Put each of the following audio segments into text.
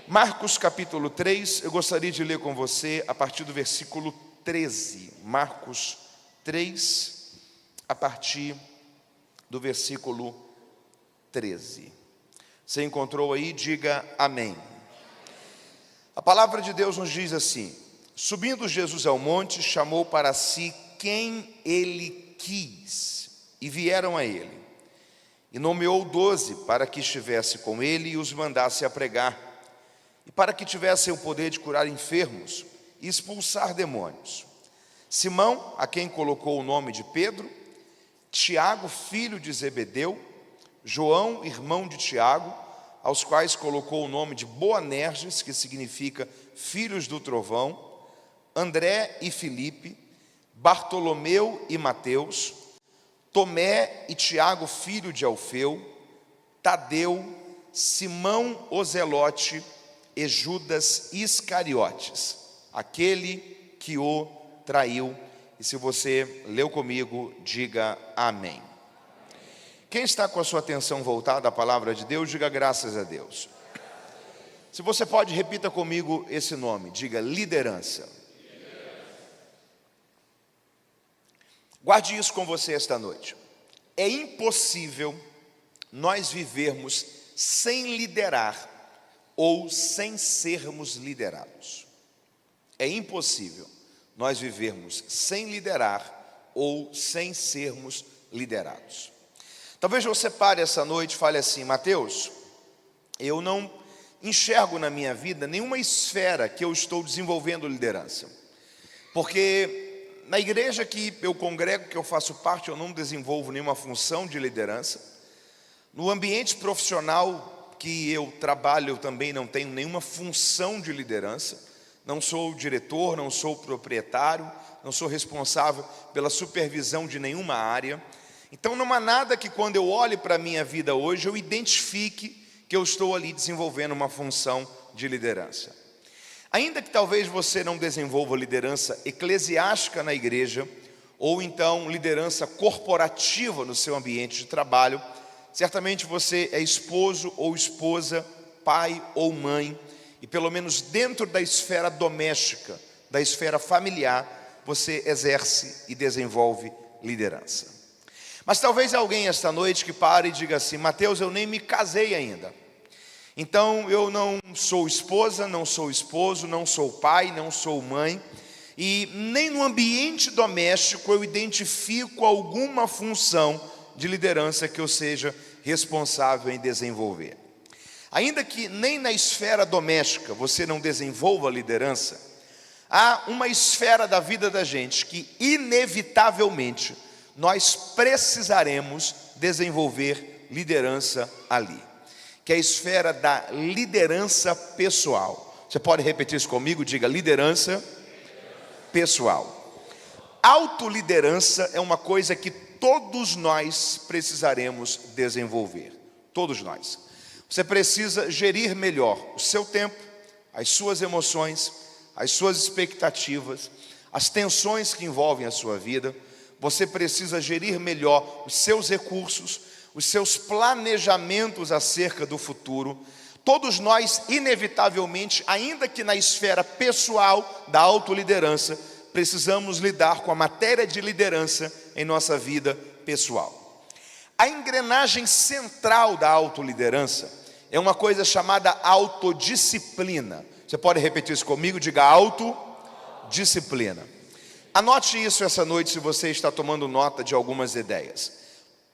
Marcos capítulo 3, eu gostaria de ler com você a partir do versículo 13. Marcos 3, a partir do versículo 13. Você encontrou aí? Diga amém. A palavra de Deus nos diz assim: subindo Jesus ao monte, chamou para si quem ele quis, e vieram a ele. E nomeou 12 para que estivesse com ele e os mandasse a pregar, e para que tivessem o poder de curar enfermos e expulsar demônios. Simão, a quem colocou o nome de Pedro, Tiago, filho de Zebedeu, João, irmão de Tiago, aos quais colocou o nome de Boanerges, que significa filhos do trovão, André e Filipe, Bartolomeu e Mateus, Tomé e Tiago, filho de Alfeu, Tadeu, Simão o Zelote e Judas Iscariotes, aquele que o traiu. E se você leu comigo, diga amém. Quem está com a sua atenção voltada à palavra de Deus, diga graças a Deus. Se você pode, repita comigo esse nome, diga liderança. Guarde isso com você esta noite. É impossível nós vivermos sem liderar ou sem sermos liderados. É impossível nós vivermos sem liderar ou sem sermos liderados. Talvez você pare essa noite e fale assim: Mateus, eu não enxergo na minha vida nenhuma esfera que eu estou desenvolvendo liderança, porque na igreja que eu congrego, que eu faço parte, eu não desenvolvo nenhuma função de liderança. No ambiente profissional que eu trabalho, eu também não tenho nenhuma função de liderança. Não sou diretor, não sou proprietário, não sou responsável pela supervisão de nenhuma área. Então não há nada que quando eu olhe para a minha vida hoje, eu identifique que eu estou ali desenvolvendo uma função de liderança. Ainda que talvez você não desenvolva liderança eclesiástica na igreja, ou então liderança corporativa no seu ambiente de trabalho, certamente você é esposo ou esposa, pai ou mãe, e pelo menos dentro da esfera doméstica, da esfera familiar, você exerce e desenvolve liderança. Mas talvez alguém esta noite que pare e diga assim: Mateus, eu nem me casei ainda. Então eu não sou esposa, não sou esposo, não sou pai, não sou mãe, e nem no ambiente doméstico eu identifico alguma função de liderança que eu seja responsável em desenvolver. Ainda que nem na esfera doméstica você não desenvolva liderança, há uma esfera da vida da gente que inevitavelmente nós precisaremos desenvolver liderança ali, que é a esfera da liderança pessoal. Você pode repetir isso comigo? Diga liderança pessoal. Autoliderança é uma coisa que todos nós precisaremos desenvolver. Todos nós. Você precisa gerir melhor o seu tempo, as suas emoções, as suas expectativas, as tensões que envolvem a sua vida. Você precisa gerir melhor os seus recursos, os seus planejamentos acerca do futuro. Todos nós, inevitavelmente, ainda que na esfera pessoal da autoliderança, precisamos lidar com a matéria de liderança em nossa vida pessoal. A engrenagem central da autoliderança é uma coisa chamada autodisciplina. Você pode repetir isso comigo? Diga autodisciplina. Anote isso essa noite se você está tomando nota de algumas ideias.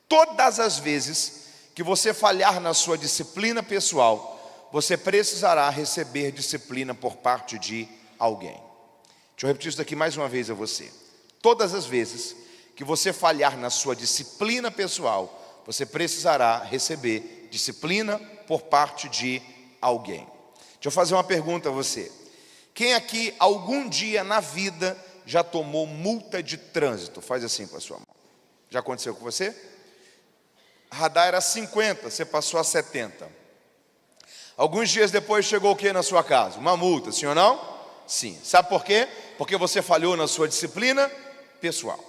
Todas as vezes que você falhar na sua disciplina pessoal, você precisará receber disciplina por parte de alguém. Deixa eu repetir isso daqui mais uma vez a você. Todas as vezes que você falhar na sua disciplina pessoal, você precisará receber disciplina por parte de alguém. Deixa eu fazer uma pergunta a você. Quem aqui algum dia na vida já tomou multa de trânsito? Faz assim com a sua mão. Já aconteceu com você? Radar era 50, você passou a 70. Alguns dias depois chegou o que na sua casa? Uma multa, sim ou não? Sim. Sabe por quê? Porque você falhou na sua disciplina pessoal.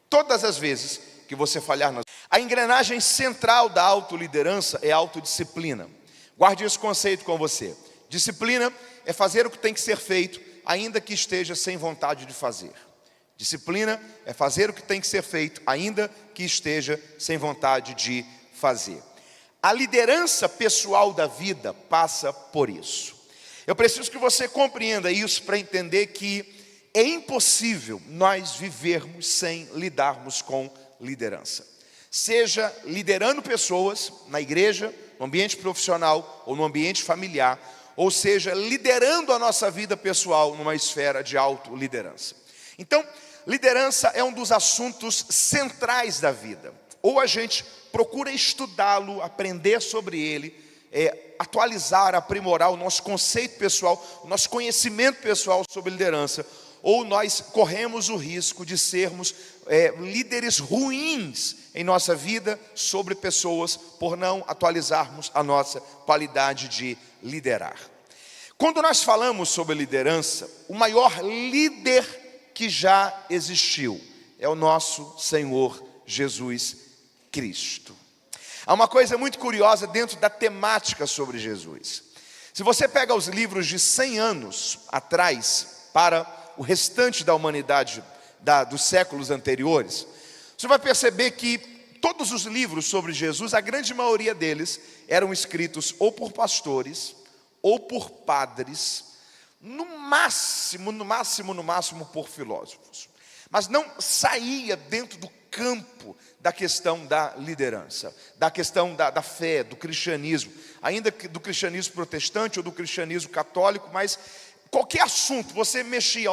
Todas as vezes que você falhar na... A engrenagem central da autoliderança é a autodisciplina. Guarde esse conceito com você. Disciplina é fazer o que tem que ser feito, ainda que esteja sem vontade de fazer. Disciplina é fazer o que tem que ser feito, ainda que esteja sem vontade de fazer. A liderança pessoal da vida passa por isso. Eu preciso que você compreenda isso para entender que é impossível nós vivermos sem lidarmos com liderança. Seja liderando pessoas na igreja, no ambiente profissional ou no ambiente familiar, ou seja, liderando a nossa vida pessoal numa esfera de autoliderança. Então, liderança é um dos assuntos centrais da vida. Ou a gente procura estudá-lo, aprender sobre ele, atualizar, aprimorar o nosso conceito pessoal, o nosso conhecimento pessoal sobre liderança, ou nós corremos o risco de sermos líderes ruins em nossa vida sobre pessoas por não atualizarmos a nossa qualidade de liderar. Quando nós falamos sobre liderança, o maior líder que já existiu é o nosso Senhor Jesus Cristo. Há uma coisa muito curiosa dentro da temática sobre Jesus. Se você pega os livros de 100 anos atrás para o restante da humanidade dos séculos anteriores, você vai perceber que todos os livros sobre Jesus, a grande maioria deles, eram escritos ou por pastores, ou por padres, no máximo por filósofos. Mas não saía dentro do campo da questão da liderança, da questão da fé, do cristianismo, ainda que do cristianismo protestante ou do cristianismo católico, mas qualquer assunto, você mexia,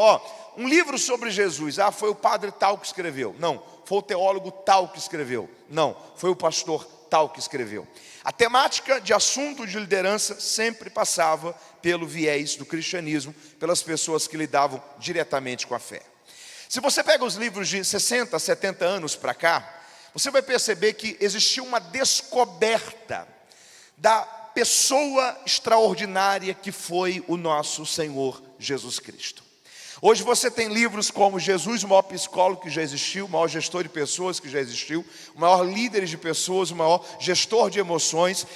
um livro sobre Jesus, foi o padre tal que escreveu, não, foi o teólogo tal que escreveu, não, foi o pastor tal que escreveu. A temática de assunto de liderança sempre passava pelo viés do cristianismo, pelas pessoas que lidavam diretamente com a fé. Se você pega os livros de 60, 70 anos para cá, você vai perceber que existiu uma descoberta da pessoa extraordinária que foi o nosso Senhor Jesus Cristo. Hoje você tem livros como Jesus, o maior psicólogo que já existiu, o maior gestor de pessoas que já existiu, o maior líder de pessoas, o maior gestor de emoções,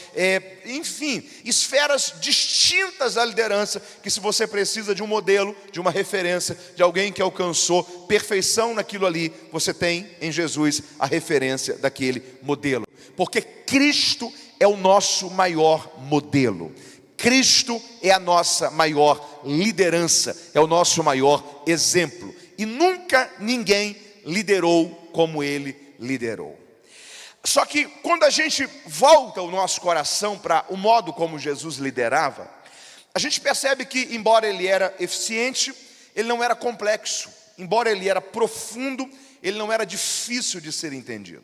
enfim, esferas distintas da liderança, que se você precisa de um modelo, de uma referência, de alguém que alcançou perfeição naquilo ali, você tem em Jesus a referência daquele modelo, porque Cristo é o nosso maior modelo. Cristo é a nossa maior liderança, é o nosso maior exemplo. E nunca ninguém liderou como ele liderou. Só que quando a gente volta o nosso coração para o modo como Jesus liderava, a gente percebe que, embora ele era eficiente, ele não era complexo. Embora ele era profundo, ele não era difícil de ser entendido.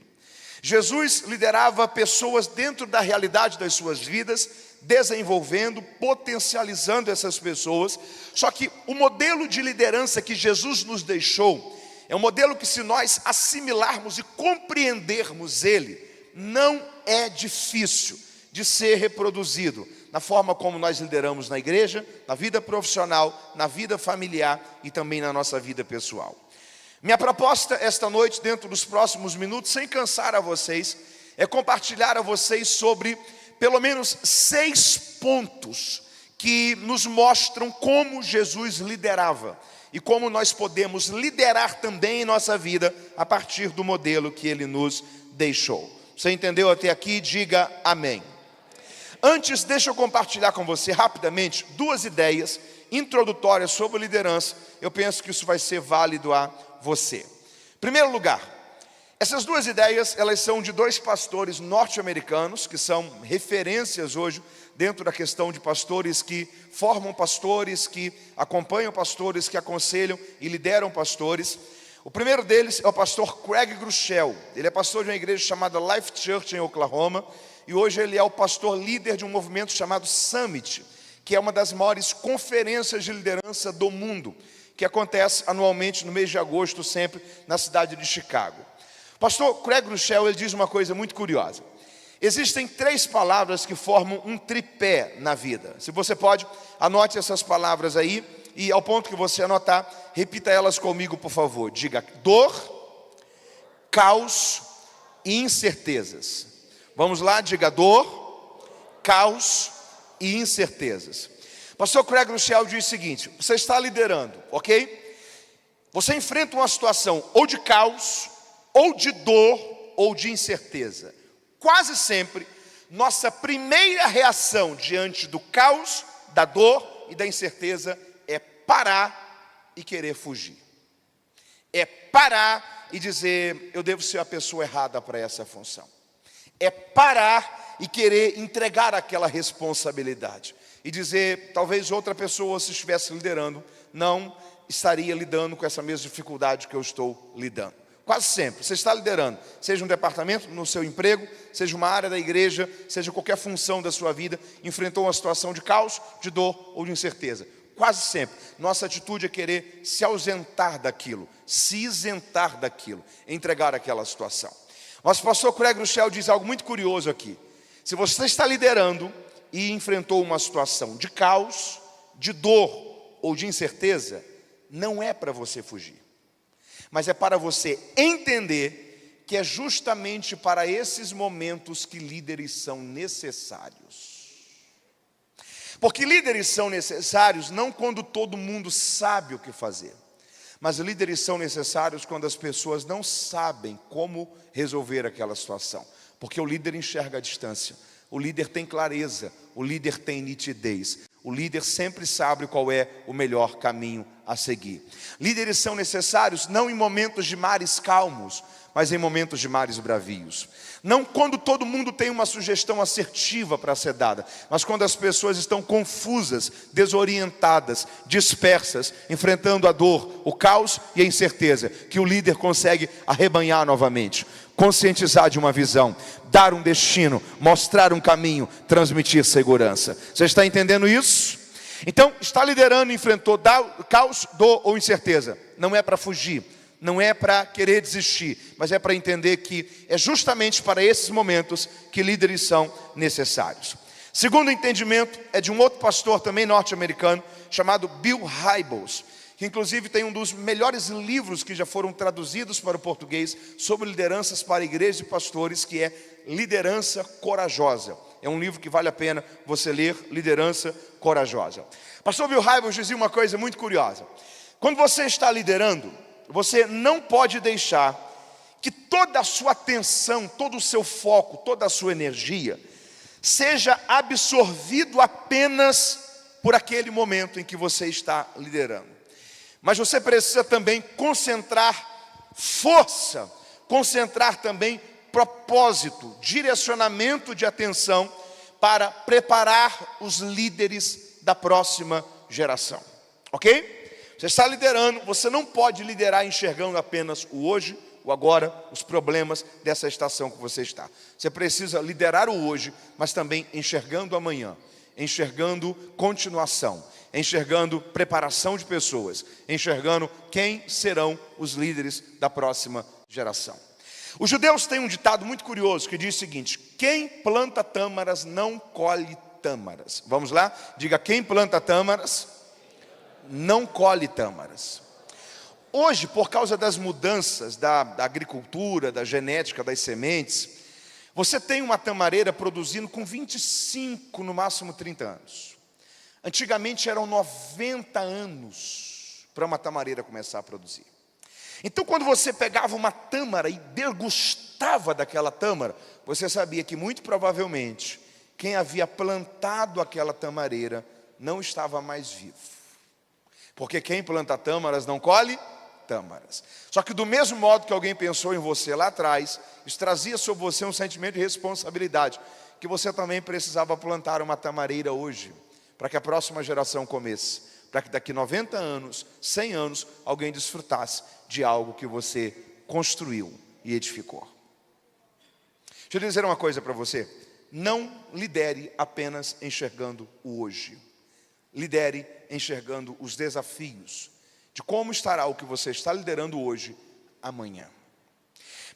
Jesus liderava pessoas dentro da realidade das suas vidas, desenvolvendo, potencializando essas pessoas. Só que o modelo de liderança que Jesus nos deixou é um modelo que, se nós assimilarmos e compreendermos ele, não é difícil de ser reproduzido na forma como nós lideramos na igreja, na vida profissional, na vida familiar e também na nossa vida pessoal. Minha proposta esta noite, dentro dos próximos minutos, sem cansar a vocês, é compartilhar a vocês sobre pelo menos 6 pontos que nos mostram como Jesus liderava e como nós podemos liderar também em nossa vida a partir do modelo que ele nos deixou. Você entendeu até aqui? Diga amém. Antes, deixa eu compartilhar com você rapidamente 2 ideias introdutórias sobre liderança. Eu penso que isso vai ser válido a você. Em primeiro lugar, essas 2 ideias, elas são de 2 pastores norte-americanos, que são referências hoje dentro da questão de pastores que formam pastores, que acompanham pastores, que aconselham e lideram pastores. O primeiro deles é o pastor Craig Groeschel. Ele é pastor de uma igreja chamada Life Church em Oklahoma, e hoje ele é o pastor líder de um movimento chamado Summit, que é uma das maiores conferências de liderança do mundo, que acontece anualmente no mês de agosto, sempre na cidade de Chicago. O pastor Craig Groeschel, ele diz uma coisa muito curiosa. Existem 3 palavras que formam um tripé na vida. Se você pode, anote essas palavras aí, e ao ponto que você anotar, repita elas comigo, por favor. Diga: dor, caos e incertezas. Vamos lá, diga: dor, caos e incertezas. Pastor Craig Rochelle diz o seguinte: você está liderando, ok? Você enfrenta uma situação ou de caos, ou de dor, ou de incerteza. Quase sempre, nossa primeira reação diante do caos, da dor e da incerteza é parar e querer fugir. É parar e dizer: eu devo ser a pessoa errada para essa função. É parar e querer entregar aquela responsabilidade. E dizer: talvez outra pessoa, se estivesse liderando, não estaria lidando com essa mesma dificuldade que eu estou lidando. Quase sempre, você está liderando, seja um departamento no seu emprego, seja uma área da igreja, seja qualquer função da sua vida, enfrentou uma situação de caos, de dor ou de incerteza. Quase sempre, nossa atitude é querer se ausentar daquilo, se isentar daquilo, entregar aquela situação. Mas o pastor Craig Rochelle diz algo muito curioso aqui. Se você está liderando e enfrentou uma situação de caos, de dor ou de incerteza, não é para você fugir, mas é para você entender que é justamente para esses momentos que líderes são necessários. Porque líderes são necessários não quando todo mundo sabe o que fazer, mas líderes são necessários quando as pessoas não sabem como resolver aquela situação. Porque o líder enxerga a distância, o líder tem clareza, o líder tem nitidez. O líder sempre sabe qual é o melhor caminho a seguir. Líderes são necessários não em momentos de mares calmos, mas em momentos de mares bravios. Não quando todo mundo tem uma sugestão assertiva para ser dada, mas quando as pessoas estão confusas, desorientadas, dispersas, enfrentando a dor, o caos e a incerteza, que o líder consegue arrebanhar novamente, conscientizar de uma visão, dar um destino, mostrar um caminho, transmitir segurança. Você está entendendo isso? Então, está liderando e enfrentou caos, dor ou incerteza. Não é para fugir, não é para querer desistir, mas é para entender que é justamente para esses momentos que líderes são necessários. Segundo entendimento é de um outro pastor também norte-americano, chamado Bill Hybels, que inclusive tem um dos melhores livros que já foram traduzidos para o português sobre lideranças para igrejas e pastores, que é Liderança Corajosa. É um livro que vale a pena você ler, Liderança Corajosa. Pastor Bill Hybels dizia uma coisa muito curiosa: quando você está liderando, você não pode deixar que toda a sua atenção, todo o seu foco, toda a sua energia seja absorvido apenas por aquele momento em que você está liderando. Mas você precisa também concentrar força, concentrar também propósito, direcionamento de atenção para preparar os líderes da próxima geração. Ok? Você está liderando, você não pode liderar enxergando apenas o hoje, o agora, os problemas dessa estação que você está. Você precisa liderar o hoje, mas também enxergando amanhã, enxergando continuação, enxergando preparação de pessoas, enxergando quem serão os líderes da próxima geração. Os judeus têm um ditado muito curioso que diz o seguinte: quem planta tâmaras não colhe tâmaras. Vamos lá? Diga: quem planta tâmaras não colhe tâmaras. Hoje, por causa das mudanças da agricultura, da genética das sementes, você tem uma tamareira produzindo com 25, no máximo 30 anos. Antigamente eram 90 anos para uma tamareira começar a produzir. Então, quando você pegava uma tâmara e degustava daquela tâmara, você sabia que muito provavelmente quem havia plantado aquela tamareira não estava mais vivo. Porque quem planta tâmaras não colhe tâmaras. Só que do mesmo modo que alguém pensou em você lá atrás, isso trazia sobre você um sentimento de responsabilidade, que você também precisava plantar uma tamareira hoje, para que a próxima geração comece, para que daqui 90 anos, 100 anos, alguém desfrutasse de algo que você construiu e edificou. Deixa eu dizer uma coisa para você: não lidere apenas enxergando o hoje. Lidere enxergando os desafios de como estará o que você está liderando hoje, amanhã.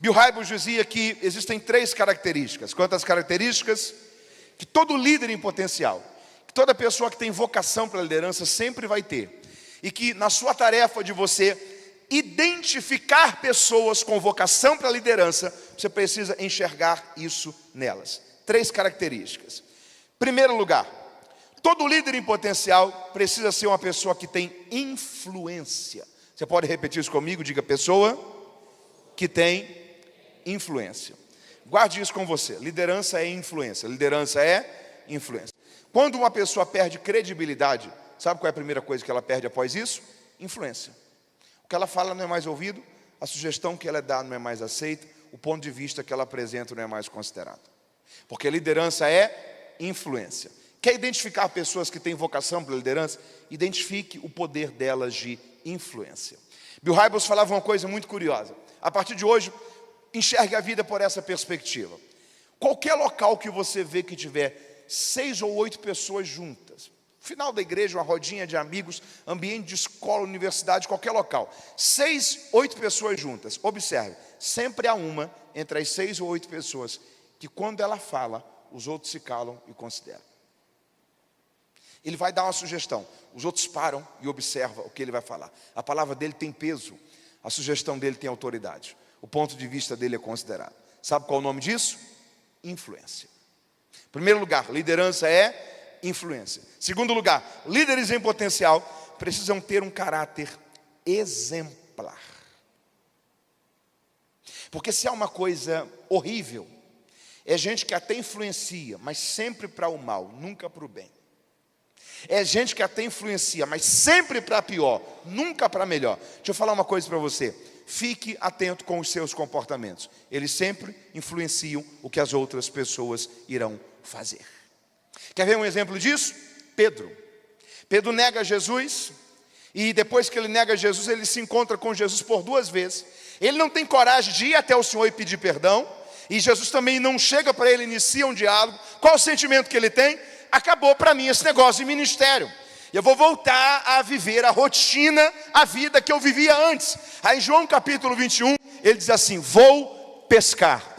Bill Hybels dizia que existem 3 características. Quantas características? Que todo líder em potencial, que toda pessoa que tem vocação para a liderança sempre vai ter. E que na sua tarefa de você identificar pessoas com vocação para a liderança, você precisa enxergar isso nelas. 3 características. Primeiro lugar, Todo líder em potencial precisa ser uma pessoa que tem influência. Você pode repetir isso comigo? Diga: pessoa que tem influência. Guarde isso com você. Liderança é influência. Liderança é influência. Quando uma pessoa perde credibilidade, sabe qual é a primeira coisa que ela perde após isso? Influência. O que ela fala não é mais ouvido, a sugestão que ela dá não é mais aceita, o ponto de vista que ela apresenta não é mais considerado. Porque liderança é influência. Quer identificar pessoas que têm vocação para liderança? Identifique o poder delas de influência. Bill Hybels falava uma coisa muito curiosa. A partir de hoje, enxergue a vida por essa perspectiva. Qualquer local que você vê que tiver 6 ou 8 pessoas juntas, final da igreja, uma rodinha de amigos, ambiente de escola, universidade, qualquer local, 6, 8 pessoas juntas, observe, sempre há uma entre as 6 ou 8 pessoas que quando ela fala, os outros se calam e consideram. Ele vai dar uma sugestão, os outros param e observam o que ele vai falar. A palavra dele tem peso, a sugestão dele tem autoridade, o ponto de vista dele é considerado. Sabe qual é o nome disso? Influência. Em primeiro lugar, liderança é influência. Segundo lugar, líderes em potencial precisam ter um caráter exemplar. Porque se há uma coisa horrível, é gente que até influencia, mas sempre para o mal, nunca para o bem. É gente que até influencia, mas sempre para pior, nunca para melhor. Deixa eu falar uma coisa para você. Fique atento com os seus comportamentos. Eles sempre influenciam o que as outras pessoas irão fazer. Quer ver um exemplo disso? Pedro. Pedro nega Jesus, e depois que ele nega Jesus, ele se encontra com Jesus por 2 vezes. Ele não tem coragem de ir até o Senhor e pedir perdão, e Jesus também não chega para ele, inicia um diálogo. Qual o sentimento que ele tem? Acabou para mim esse negócio de ministério. Eu vou voltar a viver a rotina, a vida que eu vivia antes. Aí em João capítulo 21, ele diz assim: vou pescar.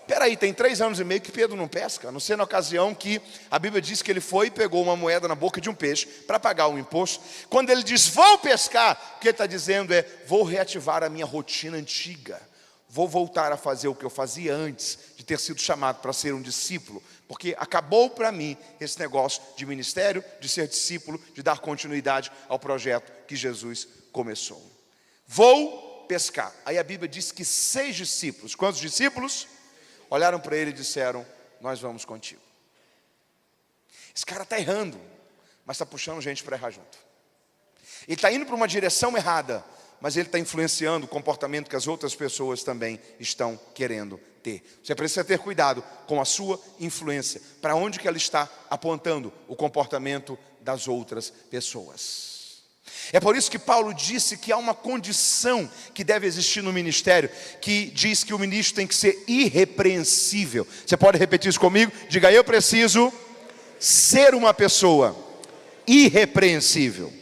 Peraí, tem 3 anos e meio que Pedro não pesca. A não ser na ocasião que a Bíblia diz que ele foi e pegou uma moeda na boca de um peixe para pagar um imposto. Quando ele diz vou pescar, o que ele está dizendo é: vou reativar a minha rotina antiga. Vou voltar a fazer o que eu fazia antes de ter sido chamado para ser um discípulo. Porque acabou para mim esse negócio de ministério, de ser discípulo, de dar continuidade ao projeto que Jesus começou. Vou pescar. Aí a Bíblia diz que 6 discípulos, quantos discípulos? Olharam para ele e disseram: nós vamos contigo. Esse cara está errando, mas está puxando gente para errar junto. Ele está indo para uma direção errada, mas ele está influenciando o comportamento que as outras pessoas também estão querendo ter. Você precisa ter cuidado com a sua influência, para onde que ela está apontando o comportamento das outras pessoas. É por isso que Paulo disse que há uma condição que deve existir no ministério, que diz que o ministro tem que ser irrepreensível. Você pode repetir isso comigo? Diga: eu preciso ser uma pessoa irrepreensível.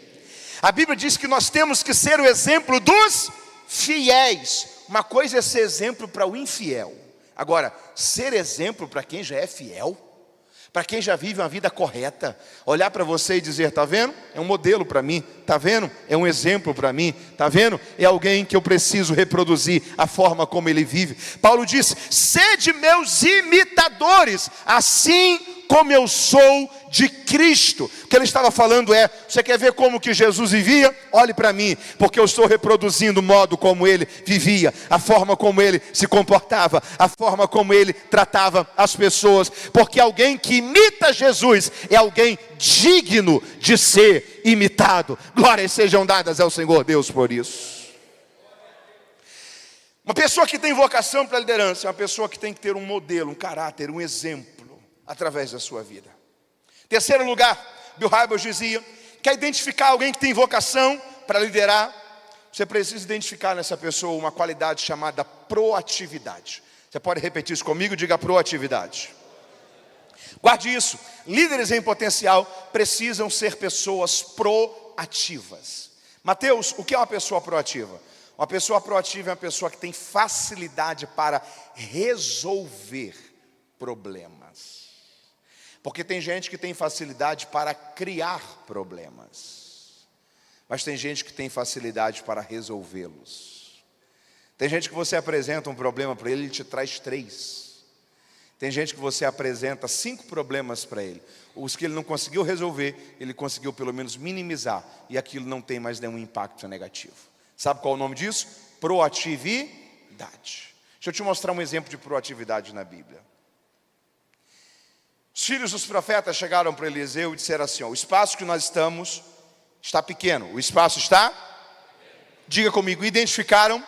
A Bíblia diz que nós temos que ser o exemplo dos fiéis. Uma coisa é ser exemplo para o infiel. Agora, ser exemplo para quem já é fiel, para quem já vive uma vida correta, olhar para você e dizer: está vendo? É um modelo para mim, está vendo? É um exemplo para mim, está vendo? É alguém que eu preciso reproduzir a forma como ele vive. Paulo disse: sede meus imitadores, assim como eu sou de Cristo. O que ele estava falando é: você quer ver como que Jesus vivia? Olhe para mim, porque eu estou reproduzindo o modo como ele vivia, a forma como ele se comportava, a forma como ele tratava as pessoas. Porque alguém que imita Jesus é alguém digno de ser imitado. Glórias sejam dadas ao Senhor Deus por isso. Uma pessoa que tem vocação para a liderança é uma pessoa que tem que ter um modelo, um caráter, um exemplo através da sua vida. Terceiro lugar, Bill Hybels dizia: quer identificar alguém que tem vocação para liderar? Você precisa identificar nessa pessoa uma qualidade chamada proatividade. Você pode repetir isso comigo? Diga: proatividade. Guarde isso. Líderes em potencial precisam ser pessoas proativas. Mateus, o que é uma pessoa proativa? Uma pessoa proativa é uma pessoa que tem facilidade para resolver problemas. Porque tem gente que tem facilidade para criar problemas, mas tem gente que tem facilidade para resolvê-los. Tem gente que você apresenta um problema para ele, ele te traz 3. Tem gente que você apresenta 5 problemas para ele. Os que ele não conseguiu resolver, ele conseguiu pelo menos minimizar. E aquilo não tem mais nenhum impacto negativo. Sabe qual é o nome disso? Proatividade. Deixa eu te mostrar um exemplo de proatividade na Bíblia. Os filhos dos profetas chegaram para Eliseu e disseram assim: ó, o espaço que nós estamos está pequeno. O espaço está? Diga comigo, identificaram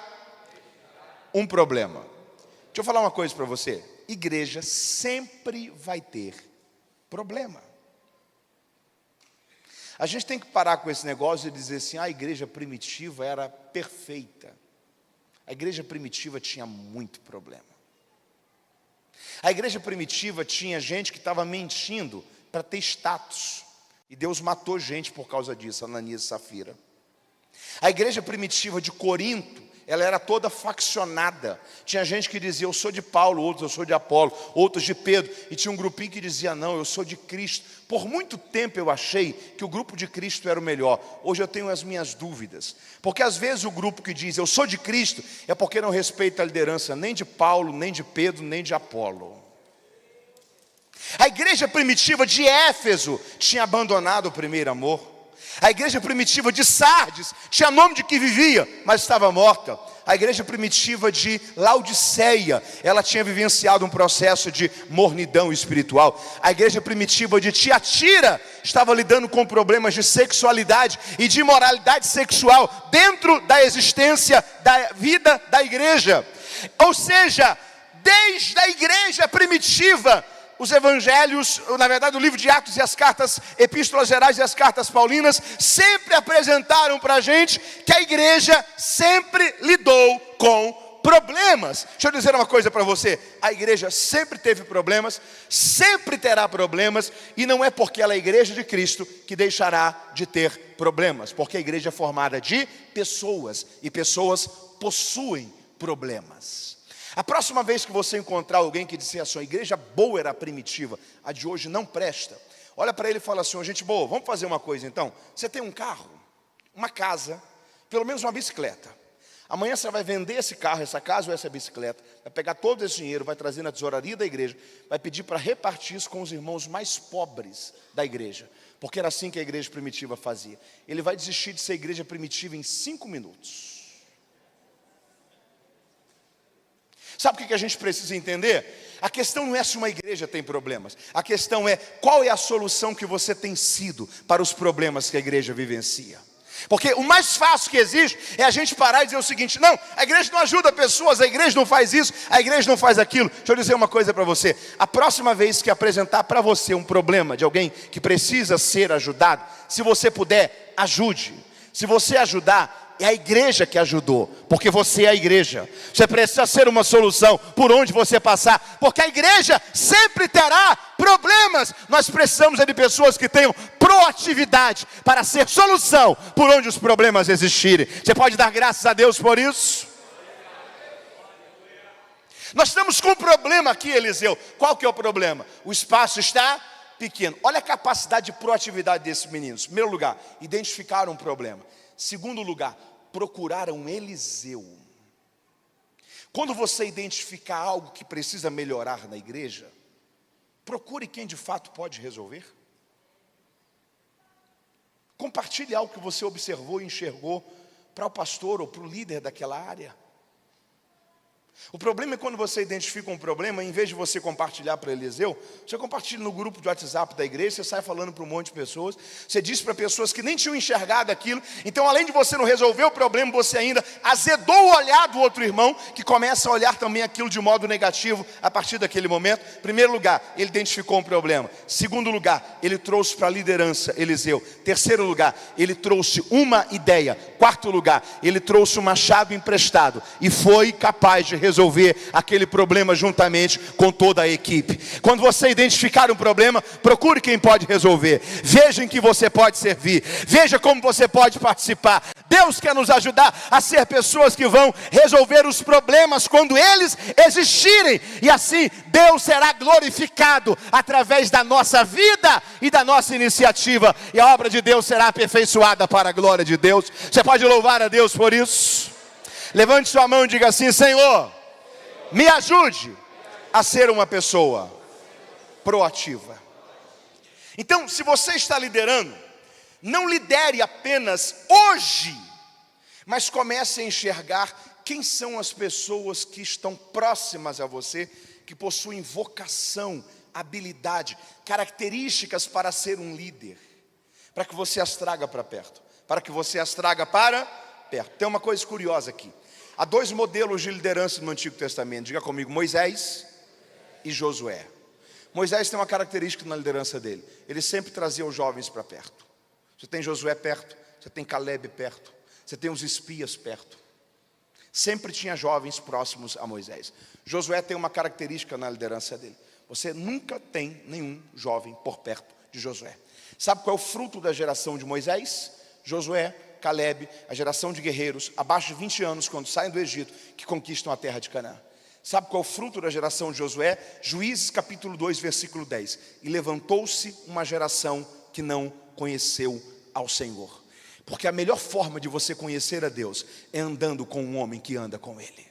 um problema. Deixa eu falar uma coisa para você. Igreja sempre vai ter problema. A gente tem que parar com esse negócio e dizer assim: a igreja primitiva era perfeita. A igreja primitiva tinha muito problema. A igreja primitiva tinha gente que estava mentindo para ter status. E Deus matou gente por causa disso, Ananias e Safira. A igreja primitiva de Corinto, ela era toda faccionada. Tinha gente que dizia: eu sou de Paulo, outros eu sou de Apolo, outros de Pedro. E tinha um grupinho que dizia: não, eu sou de Cristo. Por muito tempo eu achei que o grupo de Cristo era o melhor. Hoje eu tenho as minhas dúvidas. Porque às vezes o grupo que diz eu sou de Cristo é porque não respeita a liderança nem de Paulo, nem de Pedro, nem de Apolo. A igreja primitiva de Éfeso tinha abandonado o primeiro amor. A igreja primitiva de Sardes tinha nome de que vivia, mas estava morta. A igreja primitiva de Laodiceia, ela tinha vivenciado um processo de mornidão espiritual. A igreja primitiva de Tiatira estava lidando com problemas de sexualidade e de imoralidade sexual dentro da existência da vida da igreja. Ou seja, desde a igreja primitiva, os evangelhos, na verdade o livro de Atos e as cartas, epístolas gerais e as cartas paulinas, sempre apresentaram para a gente que a igreja sempre lidou com problemas. Deixa eu dizer uma coisa para você: a igreja sempre teve problemas, sempre terá problemas, e não é porque ela é a igreja de Cristo que deixará de ter problemas, porque a igreja é formada de pessoas, e pessoas possuem problemas. A próxima vez que você encontrar alguém que disser assim: a igreja boa era a primitiva, a de hoje não presta, olha para ele e fala assim: gente boa, vamos fazer uma coisa então. Você tem um carro, uma casa, pelo menos uma bicicleta. Amanhã você vai vender esse carro, essa casa ou essa bicicleta, vai pegar todo esse dinheiro, vai trazer na tesouraria da igreja, vai pedir para repartir isso com os irmãos mais pobres da igreja, porque era assim que a igreja primitiva fazia. Ele vai desistir de ser igreja primitiva em 5 minutos. Sabe o que a gente precisa entender? A questão não é se uma igreja tem problemas. A questão é qual é a solução que você tem sido para os problemas que a igreja vivencia. Porque o mais fácil que existe é a gente parar e dizer o seguinte: não, a igreja não ajuda pessoas, a igreja não faz isso, a igreja não faz aquilo. Deixa eu dizer uma coisa para você: a próxima vez que apresentar para você um problema de alguém que precisa ser ajudado, se você puder, ajude. Se você ajudar, é a igreja que ajudou, porque você é a igreja. Você precisa ser uma solução por onde você passar, porque a igreja sempre terá problemas. Nós precisamos de pessoas que tenham proatividade para ser solução por onde os problemas existirem. Você pode dar graças a Deus por isso? Nós estamos com um problema aqui, Eliseu. Qual que é o problema? O espaço está pequeno. Olha a capacidade de proatividade desses meninos. Em primeiro lugar, identificaram um problema. Segundo lugar, procuraram Eliseu. Quando você identificar algo que precisa melhorar na igreja, procure quem de fato pode resolver. Compartilhe algo que você observou e enxergou para o pastor ou para o líder daquela área. O problema é quando você identifica um problema, em vez de você compartilhar para Eliseu, você compartilha no grupo de WhatsApp da igreja, você sai falando para um monte de pessoas, você diz para pessoas que nem tinham enxergado aquilo. Então, além de você não resolver o problema, você ainda azedou o olhar do outro irmão, que começa a olhar também aquilo de modo negativo a partir daquele momento. Em primeiro lugar, ele identificou um problema. Segundo lugar, ele trouxe para a liderança Eliseu. Terceiro lugar, ele trouxe uma ideia. Quarto lugar, ele trouxe um machado emprestado e foi capaz de resolver aquele problema juntamente com toda a equipe. Quando você identificar um problema, procure quem pode resolver. Veja em que você pode servir. Veja como você pode participar. Deus quer nos ajudar a ser pessoas que vão resolver os problemas quando eles existirem. E assim Deus será glorificado através da nossa vida e da nossa iniciativa. E a obra de Deus será aperfeiçoada para a glória de Deus. Você pode louvar a Deus por isso? Levante sua mão e diga assim: Senhor, me ajude a ser uma pessoa proativa. Então, se você está liderando, não lidere apenas hoje, mas comece a enxergar quem são as pessoas que estão próximas a você, que possuem vocação, habilidade, características para ser um líder, para que você as traga para perto, para que você as traga para perto. Tem uma coisa curiosa aqui. Há dois modelos de liderança no Antigo Testamento. Diga comigo, Moisés e Josué. Moisés tem uma característica na liderança dele. Ele sempre trazia os jovens para perto. Você tem Josué perto, você tem Caleb perto, você tem os espias perto. Sempre tinha jovens próximos a Moisés. Josué tem uma característica na liderança dele. Você nunca tem nenhum jovem por perto de Josué. Sabe qual é o fruto da geração de Moisés? Josué, Caleb, a geração de guerreiros, abaixo de 20 anos, quando saem do Egito, que conquistam a terra de Canaã. Sabe qual é o fruto da geração de Josué? Juízes capítulo 2, versículo 10. E levantou-se uma geração que não conheceu ao Senhor. Porque a melhor forma de você conhecer a Deus é andando com um homem que anda com Ele.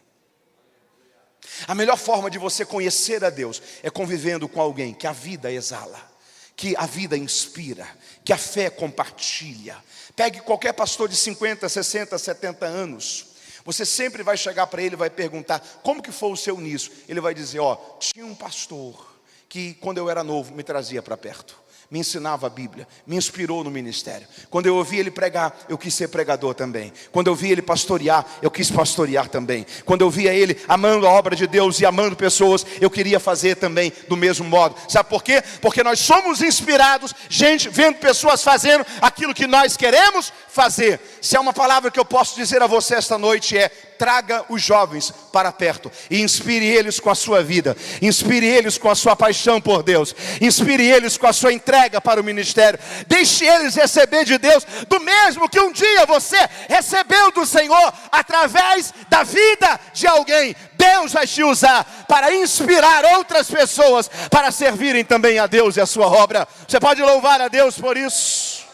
A melhor forma de você conhecer a Deus é convivendo com alguém que a vida exala, que a vida inspira, que a fé compartilha. Pegue qualquer pastor de 50, 60, 70 anos. Você sempre vai chegar para ele e vai perguntar, como que foi o seu início? Ele vai dizer, tinha um pastor que quando eu era novo me trazia para perto, me ensinava a Bíblia, me inspirou no ministério. Quando eu ouvi ele pregar, eu quis ser pregador também. Quando eu vi ele pastorear, eu quis pastorear também. Quando eu via ele amando a obra de Deus e amando pessoas, eu queria fazer também do mesmo modo. Sabe por quê? Porque nós somos inspirados, gente, vendo pessoas fazendo aquilo que nós queremos fazer. Se há uma palavra que eu posso dizer a você esta noite é: traga os jovens para perto e inspire eles com a sua vida, inspire eles com a sua paixão por Deus, inspire eles com a sua entrega para o ministério. Deixe eles receber de Deus do mesmo que um dia você recebeu do Senhor através da vida de alguém. Deus vai te usar para inspirar outras pessoas para servirem também a Deus e a sua obra. Você pode louvar a Deus por isso?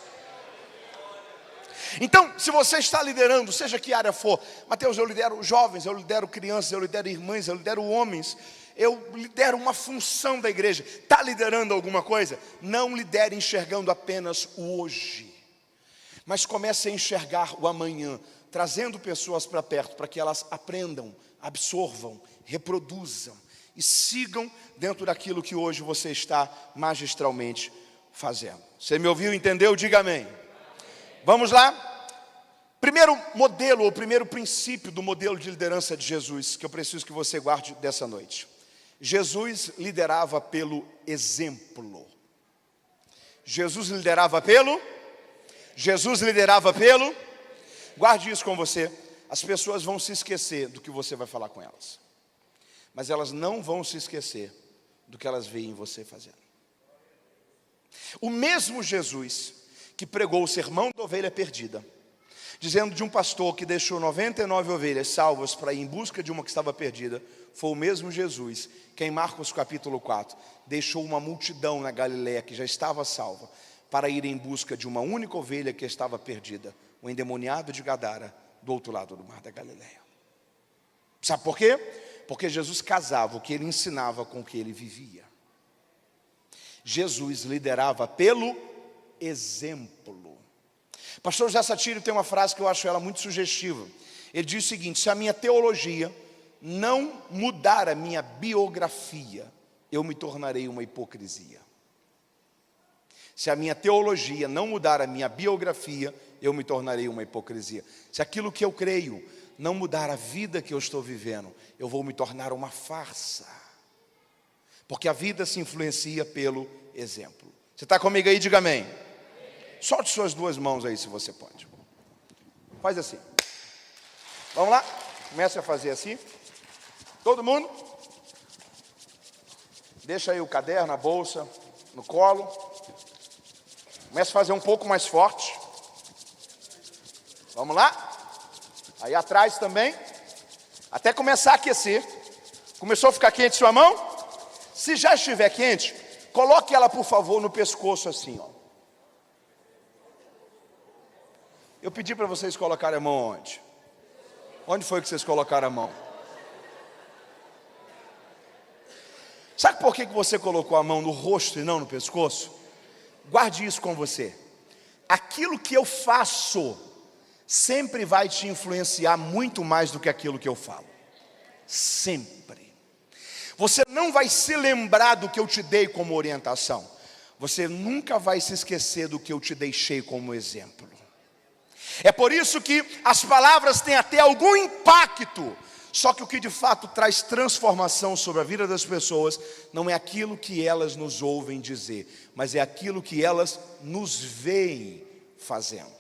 Então, se você está liderando, seja que área for, Mateus, eu lidero jovens, eu lidero crianças, eu lidero irmãs, eu lidero homens, eu lidero uma função da igreja. Está liderando alguma coisa? Não lidere enxergando apenas o hoje, mas comece a enxergar o amanhã, trazendo pessoas para perto, para que elas aprendam, absorvam, reproduzam e sigam dentro daquilo que hoje você está magistralmente fazendo. Você me ouviu, entendeu? Diga amém. Vamos lá? Primeiro modelo, ou primeiro princípio do modelo de liderança de Jesus, que eu preciso que você guarde dessa noite. Jesus liderava pelo exemplo. Jesus liderava pelo? Guarde isso com você. As pessoas vão se esquecer do que você vai falar com elas, mas elas não vão se esquecer do que elas veem você fazendo. O mesmo Jesus que pregou o sermão da ovelha perdida, dizendo de um pastor que deixou 99 ovelhas salvas para ir em busca de uma que estava perdida, foi o mesmo Jesus que em Marcos capítulo 4 deixou uma multidão na Galileia que já estava salva para ir em busca de uma única ovelha que estava perdida, o endemoniado de Gadara, do outro lado do mar da Galileia. Sabe por quê? Porque Jesus casava o que ele ensinava com o que ele vivia. Jesus liderava pelo exemplo. Pastor José Satiro tem uma frase que eu acho ela muito sugestiva. Ele diz o seguinte: se a minha teologia não mudar a minha biografia, eu me tornarei uma hipocrisia. Se a minha teologia não mudar a minha biografia, eu me tornarei uma hipocrisia. Se aquilo que eu creio não mudar a vida que eu estou vivendo, eu vou me tornar uma farsa. Porque a vida se influencia pelo exemplo. Você está comigo aí? Diga amém. Solte suas duas mãos aí, se você pode. Faz assim. Vamos lá? Comece a fazer assim. Todo mundo? Deixa aí o caderno, a bolsa, no colo. Comece a fazer um pouco mais forte. Vamos lá? Aí atrás também. Até começar a aquecer. Começou a ficar quente sua mão? Se já estiver quente, coloque ela, por favor, no pescoço assim, ó. Eu pedi para vocês colocarem a mão onde? Onde foi que vocês colocaram a mão? Sabe por que você colocou a mão no rosto e não no pescoço? Guarde isso com você. Aquilo que eu faço sempre vai te influenciar muito mais do que aquilo que eu falo. Sempre. Você não vai se lembrar do que eu te dei como orientação. Você nunca vai se esquecer do que eu te deixei como exemplo. É por isso que as palavras têm até algum impacto. Só que o que de fato traz transformação sobre a vida das pessoas não é aquilo que elas nos ouvem dizer, mas é aquilo que elas nos veem fazendo.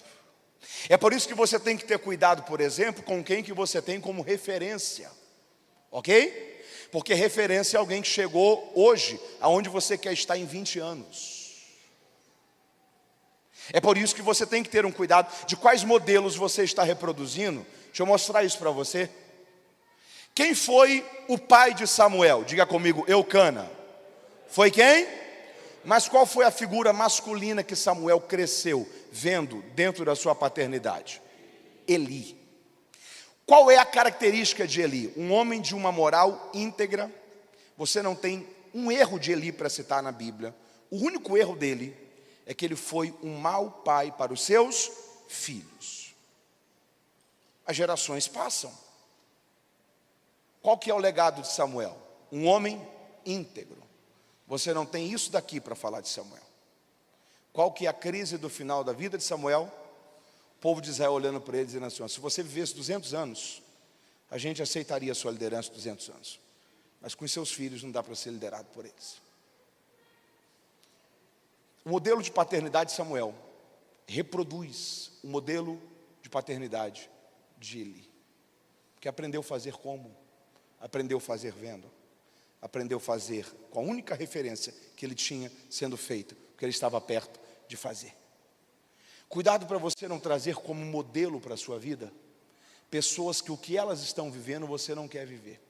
É por isso que você tem que ter cuidado, por exemplo, com quem que você tem como referência. Ok? Porque referência é alguém que chegou hoje aonde você quer estar em 20 anos. É por isso que você tem que ter um cuidado de quais modelos você está reproduzindo. Deixa eu mostrar isso para você. Quem foi o pai de Samuel? Diga comigo, Eucana. Foi quem? Mas qual foi a figura masculina que Samuel cresceu vendo dentro da sua paternidade? Eli. Qual é a característica de Eli? Um homem de uma moral íntegra. Você não tem um erro de Eli para citar na Bíblia. O único erro dele é que ele foi um mau pai para os seus filhos. As gerações passam. Qual que é o legado de Samuel? Um homem íntegro. Você não tem isso daqui para falar de Samuel. Qual que é a crise do final da vida de Samuel? O povo de Israel olhando para ele dizendo assim, se você vivesse 200 anos, a gente aceitaria a sua liderança 200 anos. Mas com os seus filhos não dá para ser liderado por eles. O modelo de paternidade de Samuel reproduz o modelo de paternidade de Eli. Que aprendeu a fazer como? Aprendeu a fazer vendo. Aprendeu a fazer com a única referência que ele tinha sendo feito, que ele estava perto de fazer. Cuidado para você não trazer como modelo para a sua vida pessoas que o que elas estão vivendo você não quer viver.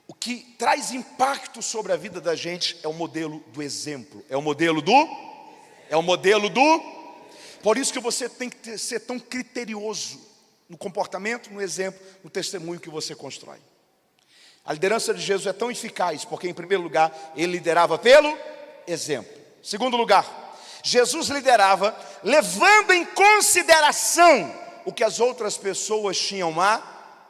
O que traz impacto sobre a vida da gente é o modelo do exemplo. É o modelo do? Por isso que você tem que ser tão criterioso no comportamento, no exemplo, no testemunho que você constrói. A liderança de Jesus é tão eficaz, porque em primeiro lugar, ele liderava pelo exemplo. Segundo lugar, Jesus liderava levando em consideração o que as outras pessoas tinham a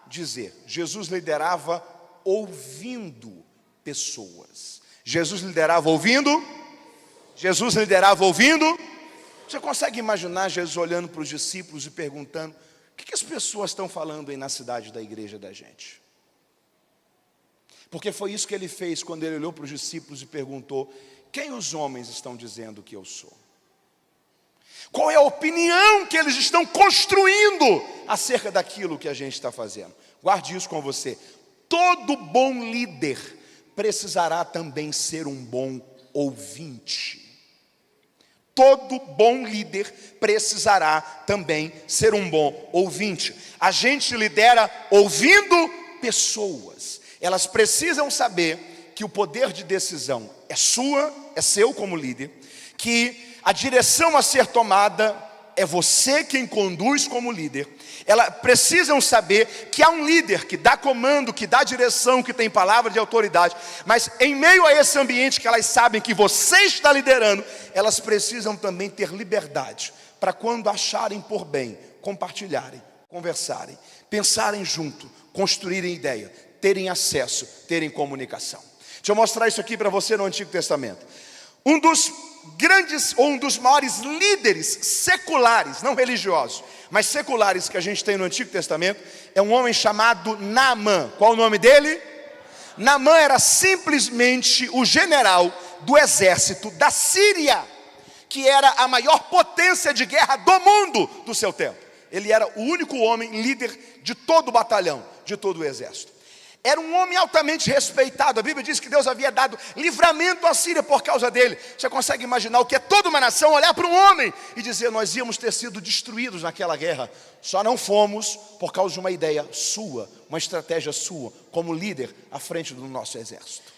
dizer. Jesus liderava ouvindo pessoas. Jesus liderava ouvindo. Você consegue imaginar Jesus olhando para os discípulos e perguntando: o que as pessoas estão falando aí na cidade da igreja da gente? Porque foi isso que ele fez quando ele olhou para os discípulos e perguntou: quem os homens estão dizendo que eu sou? Qual é a opinião que eles estão construindo acerca daquilo que a gente está fazendo? Guarde isso com você. Todo bom líder precisará também ser um bom ouvinte. Todo bom líder precisará também ser um bom ouvinte. A gente lidera ouvindo pessoas. Elas precisam saber que o poder de decisão é seu como líder, que a direção a ser tomada é você quem conduz como líder. Elas precisam saber que há um líder que dá comando, que dá direção, que tem palavra de autoridade. Mas em meio a esse ambiente que elas sabem que você está liderando, elas precisam também ter liberdade para, quando acharem por bem, compartilharem, conversarem, pensarem junto, construírem ideia, terem acesso, terem comunicação. Deixa eu mostrar isso aqui para você no Antigo Testamento. Um dos grandes ou um dos maiores líderes seculares, não religiosos, mas seculares que a gente tem no Antigo Testamento é um homem chamado Naamã. Qual o nome dele? Naamã era simplesmente o general do exército da Síria, que era a maior potência de guerra do mundo do seu tempo. Ele era o único homem líder de todo o batalhão, de todo o exército. Era um homem altamente respeitado. A Bíblia diz que Deus havia dado livramento à Síria por causa dele. Você consegue imaginar o que é toda uma nação olhar para um homem e dizer: nós íamos ter sido destruídos naquela guerra, só não fomos por causa de uma ideia sua, uma estratégia sua, como líder à frente do nosso exército.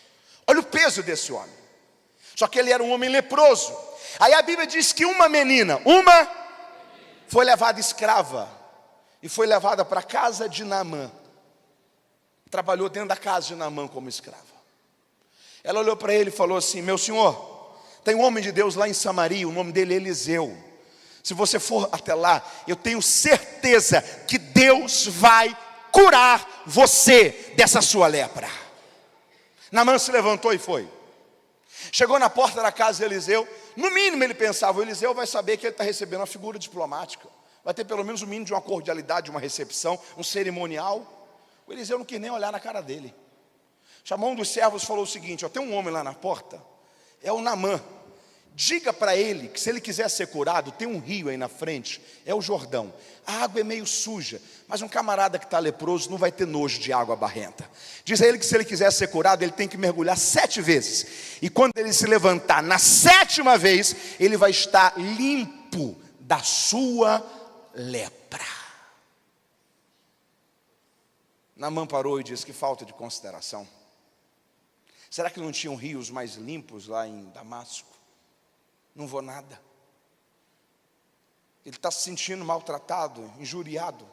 Olha o peso desse homem. Só que ele era um homem leproso. Aí a Bíblia diz que uma menina, foi levada escrava. e foi levada para a casa de Naamã. Trabalhou dentro da casa de Naamã como escrava. Ela olhou para ele e falou assim: meu senhor, tem um homem de Deus lá em Samaria, o nome dele é Eliseu. Se você for até lá, eu tenho certeza que Deus vai curar você dessa sua lepra. Naamã se levantou e foi. Chegou na porta da casa de Eliseu. No mínimo ele pensava, o Eliseu vai saber que ele está recebendo uma figura diplomática. Vai ter pelo menos o mínimo de uma cordialidade, uma recepção, um cerimonial. O Eliseu não quis nem olhar na cara dele. Chamou um dos servos e falou o seguinte: ó, tem um homem lá na porta, é o Naamã. Diga para ele que se ele quiser ser curado, tem um rio aí na frente, é o Jordão. A água é meio suja, mas um camarada que está leproso não vai ter nojo de água barrenta. Diz a ele que se ele quiser ser curado, ele tem que mergulhar 7 vezes. E quando ele se levantar na 7ª vez, ele vai estar limpo da sua lepra. Naamã parou e disse: que falta de consideração. Será que não tinham rios mais limpos lá em Damasco? Não vou nada. Ele está se sentindo maltratado, injuriado.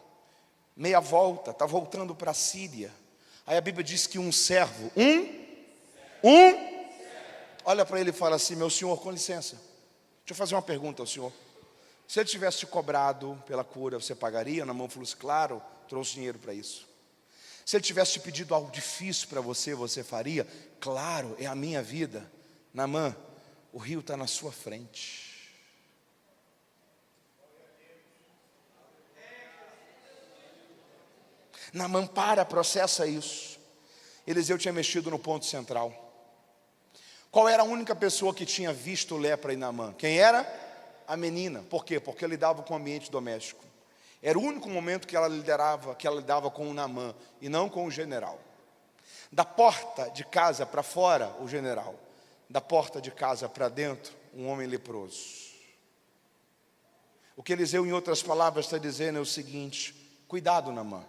Meia volta, está voltando para a Síria. Aí a Bíblia diz que um servo, olha para ele e fala assim: meu senhor, com licença, deixa eu fazer uma pergunta ao senhor. Se ele tivesse te cobrado pela cura, você pagaria? Naamã falou assim: claro, trouxe dinheiro para isso. Se ele tivesse te pedido algo difícil para você, você faria? Claro, é a minha vida. Naamã, o rio está na sua frente. Naamã processa isso. Eliseu tinha mexido no ponto central. Qual era a única pessoa que tinha visto lepra em Naamã? Quem era? A menina. Por quê? Porque ela lidava com o ambiente doméstico. Era o único momento que ela lidava com o Naamã e não com o general. Da porta de casa para fora, o general. Da porta de casa para dentro, um homem leproso. O que Eliseu, em outras palavras, está dizendo é o seguinte: cuidado, Naamã.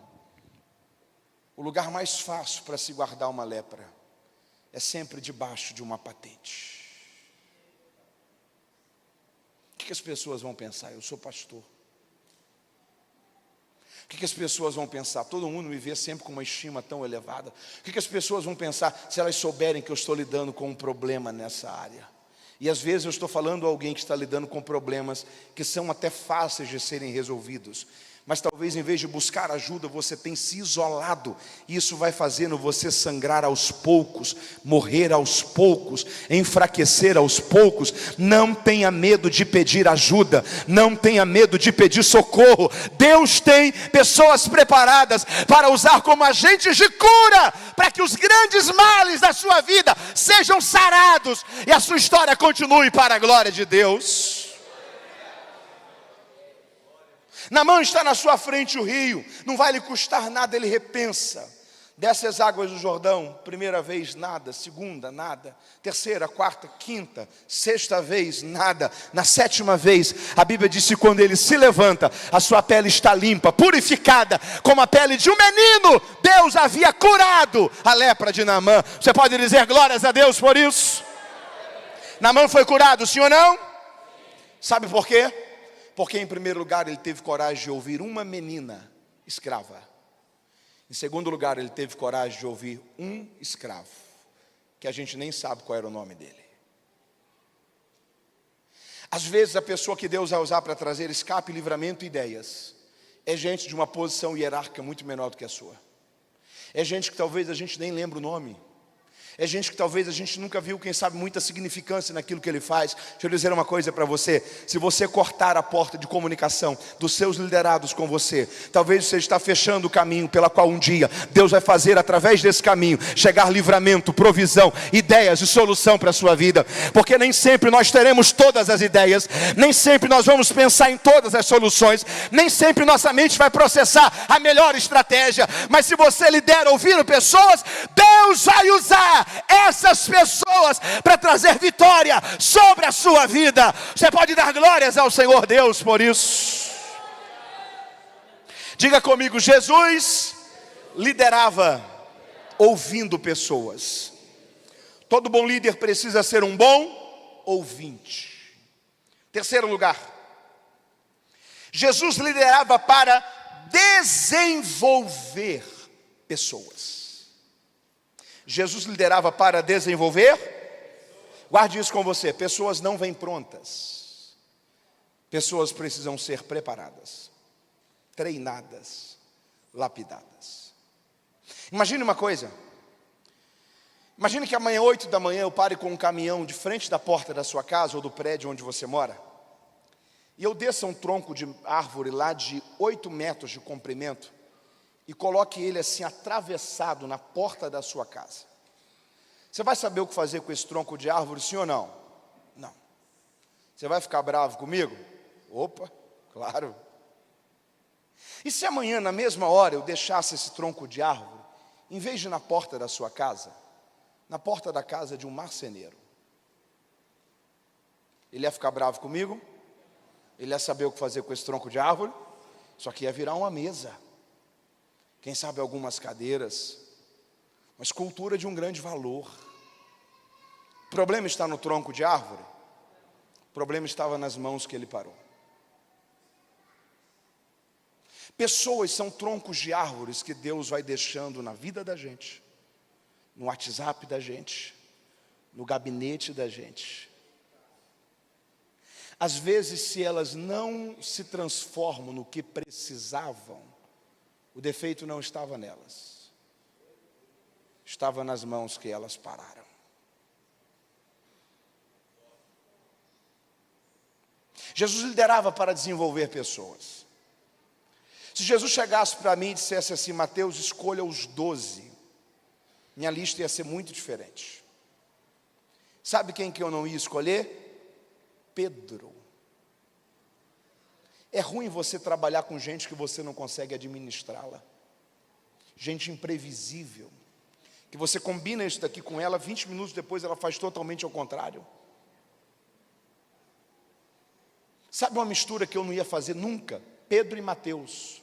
O lugar mais fácil para se guardar uma lepra é sempre debaixo de uma patente. O que as pessoas vão pensar? Eu sou pastor. O que as pessoas vão pensar? Todo mundo me vê sempre com uma estima tão elevada. O que as pessoas vão pensar se elas souberem que eu estou lidando com um problema nessa área? E às vezes eu estou falando a alguém que está lidando com problemas que são até fáceis de serem resolvidos, mas talvez em vez de buscar ajuda, você tem se isolado, e isso vai fazendo você sangrar aos poucos, morrer aos poucos, enfraquecer aos poucos. Não tenha medo de pedir ajuda, não tenha medo de pedir socorro. Deus tem pessoas preparadas para usar como agentes de cura, para que os grandes males da sua vida sejam sarados, e a sua história continue para a glória de Deus. Naamã está na sua frente o rio, não vai lhe custar nada, ele repensa. Desce as águas do Jordão, primeira vez nada, segunda nada, terceira, quarta, quinta, sexta vez nada. Na 7ª vez, a Bíblia diz que quando ele se levanta, a sua pele está limpa, purificada, como a pele de um menino. Deus havia curado a lepra de Naamã. Você pode dizer glórias a Deus por isso? Naamã foi curado, sim ou não? Sabe por quê? Porque em primeiro lugar ele teve coragem de ouvir uma menina escrava. Em segundo lugar ele teve coragem de ouvir um escravo, que a gente nem sabe qual era o nome dele. Às vezes a pessoa que Deus vai usar para trazer escape, livramento e ideias é gente de uma posição hierárquica muito menor do que a sua. É gente que talvez a gente nem lembra o nome. É gente que talvez a gente nunca viu, quem sabe, muita significância naquilo que ele faz. Deixa eu dizer uma coisa para você: se você cortar a porta de comunicação dos seus liderados com você, talvez você está fechando o caminho pela qual um dia Deus vai fazer através desse caminho chegar livramento, provisão, ideias e solução para a sua vida. Porque nem sempre nós teremos todas as ideias, nem sempre nós vamos pensar em todas as soluções, nem sempre nossa mente vai processar a melhor estratégia. Mas se você lidera ouvindo pessoas, Deus vai usar essas pessoas para trazer vitória sobre a sua vida. Você pode dar glórias ao Senhor Deus por isso. Diga comigo: Jesus liderava ouvindo pessoas. Todo bom líder precisa ser um bom ouvinte. Terceiro lugar, Jesus liderava para desenvolver pessoas. Jesus liderava para desenvolver. Guarde isso com você, pessoas não vêm prontas. Pessoas precisam ser preparadas, treinadas, lapidadas. Imagine uma coisa. Imagine que amanhã, 8 da manhã, eu pare com um caminhão de frente da porta da sua casa ou do prédio onde você mora, e eu desça um tronco de árvore lá de 8 metros de comprimento e coloque ele assim atravessado na porta da sua casa. Você vai saber o que fazer com esse tronco de árvore, sim ou não? Não. Você vai ficar bravo comigo? Opa, claro. E se amanhã, na mesma hora, eu deixasse esse tronco de árvore, em vez de na porta da sua casa, na porta da casa de um marceneiro? Ele ia ficar bravo comigo? Ele ia saber o que fazer com esse tronco de árvore? Só que ia virar uma mesa. Quem sabe algumas cadeiras. Uma escultura de um grande valor. O problema está no tronco de árvore? O problema estava nas mãos que ele parou. Pessoas são troncos de árvores que Deus vai deixando na vida da gente, no WhatsApp da gente, no gabinete da gente. Às vezes, se elas não se transformam no que precisavam, o defeito não estava nelas, estava nas mãos que elas pararam. Jesus liderava para desenvolver pessoas. Se Jesus chegasse para mim e dissesse assim: Mateus, escolha os 12, minha lista ia ser muito diferente. Sabe quem que eu não ia escolher? Pedro. É ruim você trabalhar com gente que você não consegue administrá-la. Gente imprevisível. Que você combina isso daqui com ela, 20 minutos depois ela faz totalmente ao contrário. Sabe uma mistura que eu não ia fazer nunca? Pedro e Mateus.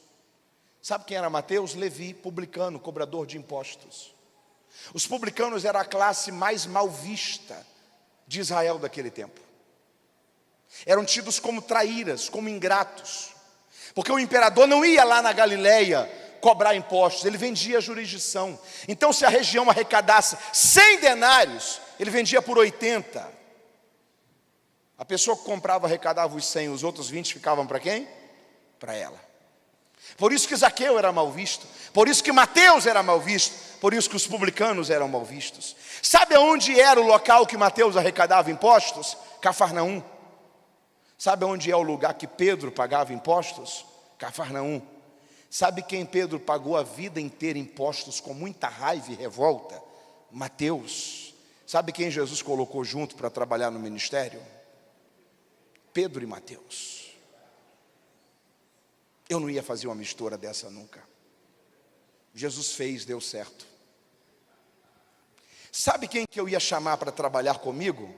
Sabe quem era Mateus? Levi, publicano, cobrador de impostos. Os publicanos eram a classe mais mal vista de Israel daquele tempo. Eram tidos como traíras, como ingratos. Porque o imperador não ia lá na Galileia cobrar impostos, ele vendia a jurisdição. Então, se a região arrecadasse 100 denários, ele vendia por 80. A pessoa que comprava arrecadava os 100, os outros 20 ficavam para quem? Para ela. Por isso que Zaqueu era mal visto, por isso que Mateus era mal visto, por isso que os publicanos eram mal vistos. Sabe aonde era o local que Mateus arrecadava impostos? Cafarnaum. Sabe onde é o lugar que Pedro pagava impostos? Cafarnaum. Sabe quem Pedro pagou a vida inteira impostos com muita raiva e revolta? Mateus. Sabe quem Jesus colocou junto para trabalhar no ministério? Pedro e Mateus. Eu não ia fazer uma mistura dessa nunca. Jesus fez, deu certo. Sabe quem que eu ia chamar para trabalhar comigo?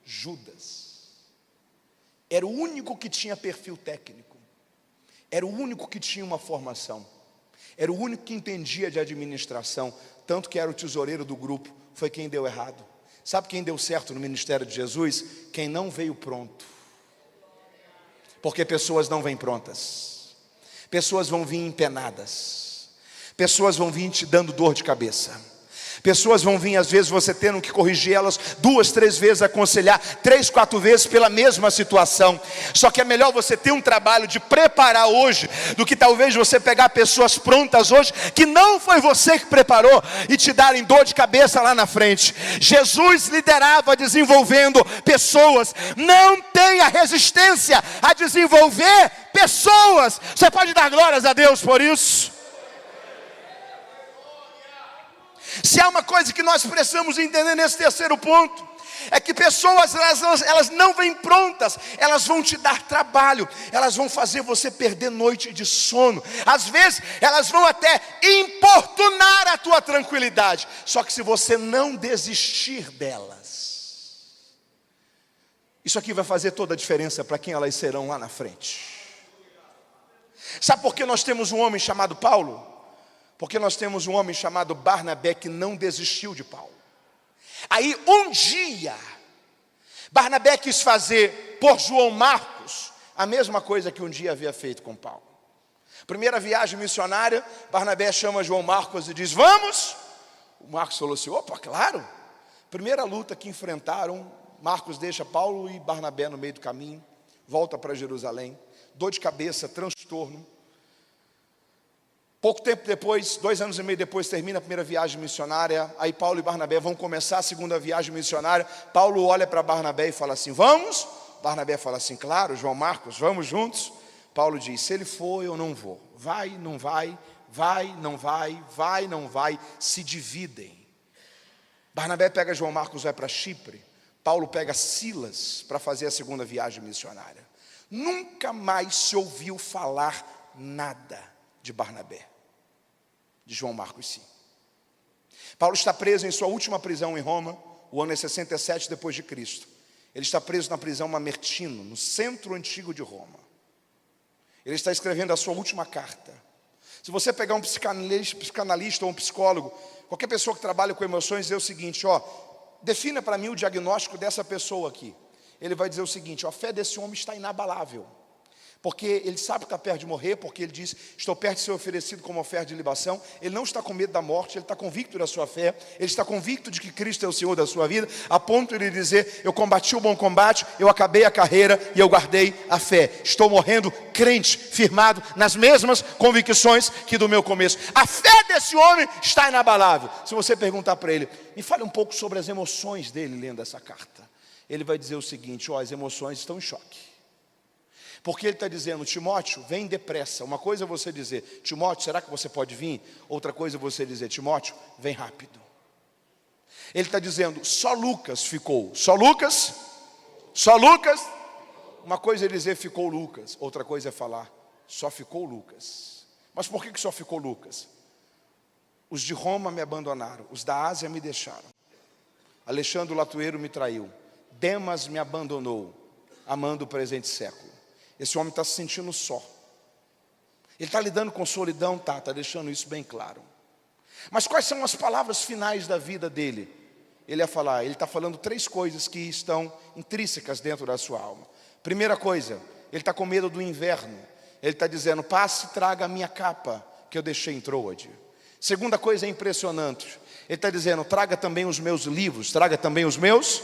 Judas. Era o único que tinha perfil técnico. Era o único que tinha uma formação. Era o único que entendia de administração. Tanto que era o tesoureiro do grupo. Foi quem deu errado. Sabe quem deu certo no ministério de Jesus? Quem não veio pronto. Porque pessoas não vêm prontas. Pessoas vão vir empenadas. Pessoas vão vir te dando dor de cabeça. Pessoas vão vir, às vezes, você tendo que corrigir elas 2, 3 vezes, aconselhar 3, 4 vezes pela mesma situação. Só que é melhor você ter um trabalho de preparar hoje, do que talvez você pegar pessoas prontas hoje, que não foi você que preparou, e te darem dor de cabeça lá na frente. Jesus liderava desenvolvendo pessoas. Não tenha resistência a desenvolver pessoas. Você pode dar glórias a Deus por isso? Se há uma coisa que nós precisamos entender nesse terceiro ponto, é que pessoas, elas não vêm prontas, elas vão te dar trabalho, elas vão fazer você perder noite de sono, às vezes elas vão até importunar a tua tranquilidade, só que se você não desistir delas, isso aqui vai fazer toda a diferença para quem elas serão lá na frente. Sabe por que nós temos um homem chamado Paulo? Porque nós temos um homem chamado Barnabé que não desistiu de Paulo. Aí um dia, Barnabé quis fazer por João Marcos a mesma coisa que um dia havia feito com Paulo. Primeira viagem missionária, Barnabé chama João Marcos e diz: vamos? O Marcos falou assim: opa, claro. Primeira luta que enfrentaram, Marcos deixa Paulo e Barnabé no meio do caminho, volta para Jerusalém, dor de cabeça, transtorno. Pouco tempo depois, 2 anos e meio depois, termina a primeira viagem missionária. Aí Paulo e Barnabé vão começar a segunda viagem missionária. Paulo olha para Barnabé e fala assim: vamos? Barnabé fala assim: claro, João Marcos, vamos juntos? Paulo diz: se ele for, eu não vou. Vai, não vai, vai, não vai, vai, não vai, se dividem. Barnabé pega João Marcos, vai para Chipre. Paulo pega Silas para fazer a segunda viagem missionária. Nunca mais se ouviu falar nada de Barnabé. De João Marcos, sim. Paulo está preso em sua última prisão em Roma. O ano é 67 depois de Cristo. Ele está preso na prisão Mamertino, no centro antigo de Roma. Ele está escrevendo a sua última carta. Se você pegar um psicanalista ou um psicólogo, qualquer pessoa que trabalha com emoções, dizer o seguinte: defina para mim o diagnóstico dessa pessoa aqui. Ele vai dizer o seguinte: a fé desse homem está inabalável. Porque ele sabe que está perto de morrer, porque ele diz: estou perto de ser oferecido como oferta de libação. Ele não está com medo da morte, ele está convicto da sua fé, ele está convicto de que Cristo é o Senhor da sua vida, a ponto de ele dizer: eu combati o bom combate, eu acabei a carreira e eu guardei a fé. Estou morrendo crente, firmado nas mesmas convicções que do meu começo. A fé desse homem está inabalável. Se você perguntar para ele: me fale um pouco sobre as emoções dele lendo essa carta, ele vai dizer o seguinte: as emoções estão em choque. Porque ele está dizendo: Timóteo, vem depressa. Uma coisa é você dizer: Timóteo, será que você pode vir? Outra coisa é você dizer: Timóteo, vem rápido. Ele está dizendo: só Lucas ficou. Só Lucas? Só Lucas? Uma coisa é dizer: ficou Lucas. Outra coisa é falar: só ficou Lucas. Mas por que só ficou Lucas? Os de Roma me abandonaram, os da Ásia me deixaram, Alexandre o Latueiro me traiu, Demas me abandonou, amando o presente século. Esse homem está se sentindo só. Ele está lidando com solidão, está deixando isso bem claro. Mas quais são as palavras finais da vida dele? Ele está falando 3 coisas que estão intrínsecas dentro da sua alma. Primeira coisa, ele está com medo do inverno. Ele está dizendo: passe e traga a minha capa que eu deixei em Troade. Segunda coisa impressionante, ele está dizendo: traga também os meus livros, traga também os meus.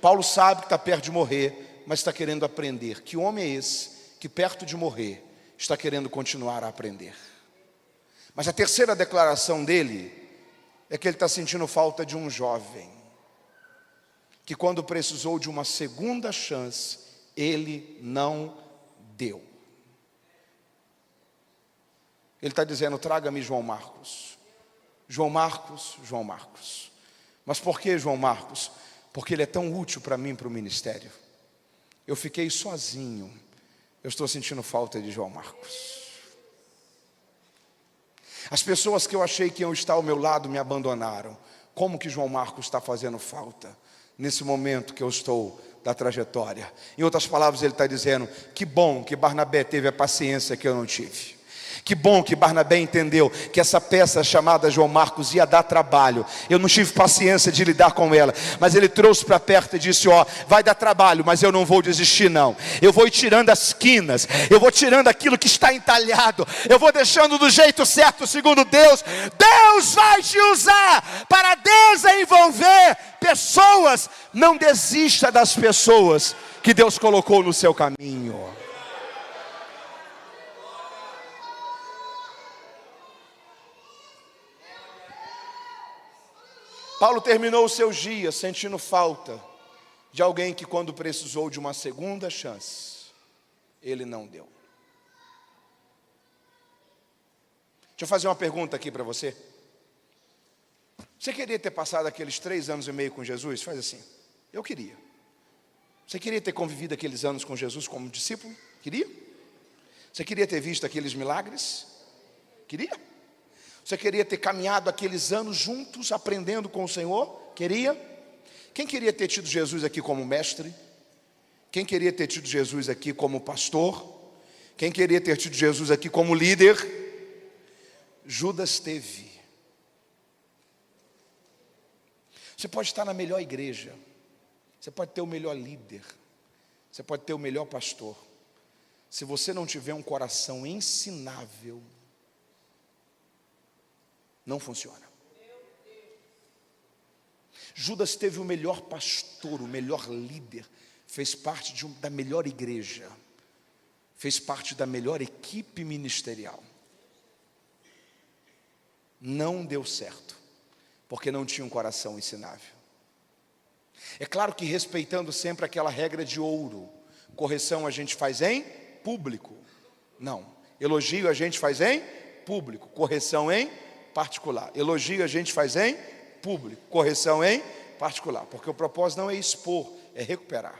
Paulo sabe que está perto de morrer, mas está querendo aprender. Que homem é esse que perto de morrer está querendo continuar a aprender? Mas a terceira declaração dele é que ele está sentindo falta de um jovem que, quando precisou de uma segunda chance, ele não deu. Ele está dizendo: traga-me João Marcos. João Marcos, João Marcos. Mas por que João Marcos? Porque ele é tão útil para mim, para o ministério. Eu fiquei sozinho. Eu estou sentindo falta de João Marcos. As pessoas que eu achei que iam estar ao meu lado me abandonaram. Como que João Marcos está fazendo falta nesse momento que eu estou da trajetória? Em outras palavras, ele está dizendo: que bom que Barnabé teve a paciência que eu não tive. Que bom que Barnabé entendeu que essa peça chamada João Marcos ia dar trabalho. Eu não tive paciência de lidar com ela, mas ele trouxe para perto e disse: vai dar trabalho, mas eu não vou desistir não. Eu vou ir tirando as quinas, eu vou tirando aquilo que está entalhado, eu vou deixando do jeito certo, segundo Deus. Deus vai te usar para desenvolver pessoas. Não desista das pessoas que Deus colocou no seu caminho. Paulo terminou os seus dias sentindo falta de alguém que, quando precisou de uma segunda chance, ele não deu. Deixa eu fazer uma pergunta aqui para você. Você queria ter passado aqueles 3 anos e meio com Jesus? Faz assim: eu queria. Você queria ter convivido aqueles anos com Jesus como discípulo? Queria? Você queria ter visto aqueles milagres? Queria? Você queria ter caminhado aqueles anos juntos, aprendendo com o Senhor? Queria? Quem queria ter tido Jesus aqui como mestre? Quem queria ter tido Jesus aqui como pastor? Quem queria ter tido Jesus aqui como líder? Judas teve. Você pode estar na melhor igreja, você pode ter o melhor líder, você pode ter o melhor pastor, Se você não tiver um coração ensinável, não funciona. Judas teve o melhor pastor, o melhor líder, fez parte da melhor igreja, fez parte da melhor equipe ministerial. Não deu certo, porque não tinha um coração ensinável. É claro que respeitando sempre aquela regra de ouro, correção a gente faz em público. Não, elogio a gente faz em público, correção em particular. Elogio a gente faz em público, correção em particular, porque o propósito não é expor, é recuperar.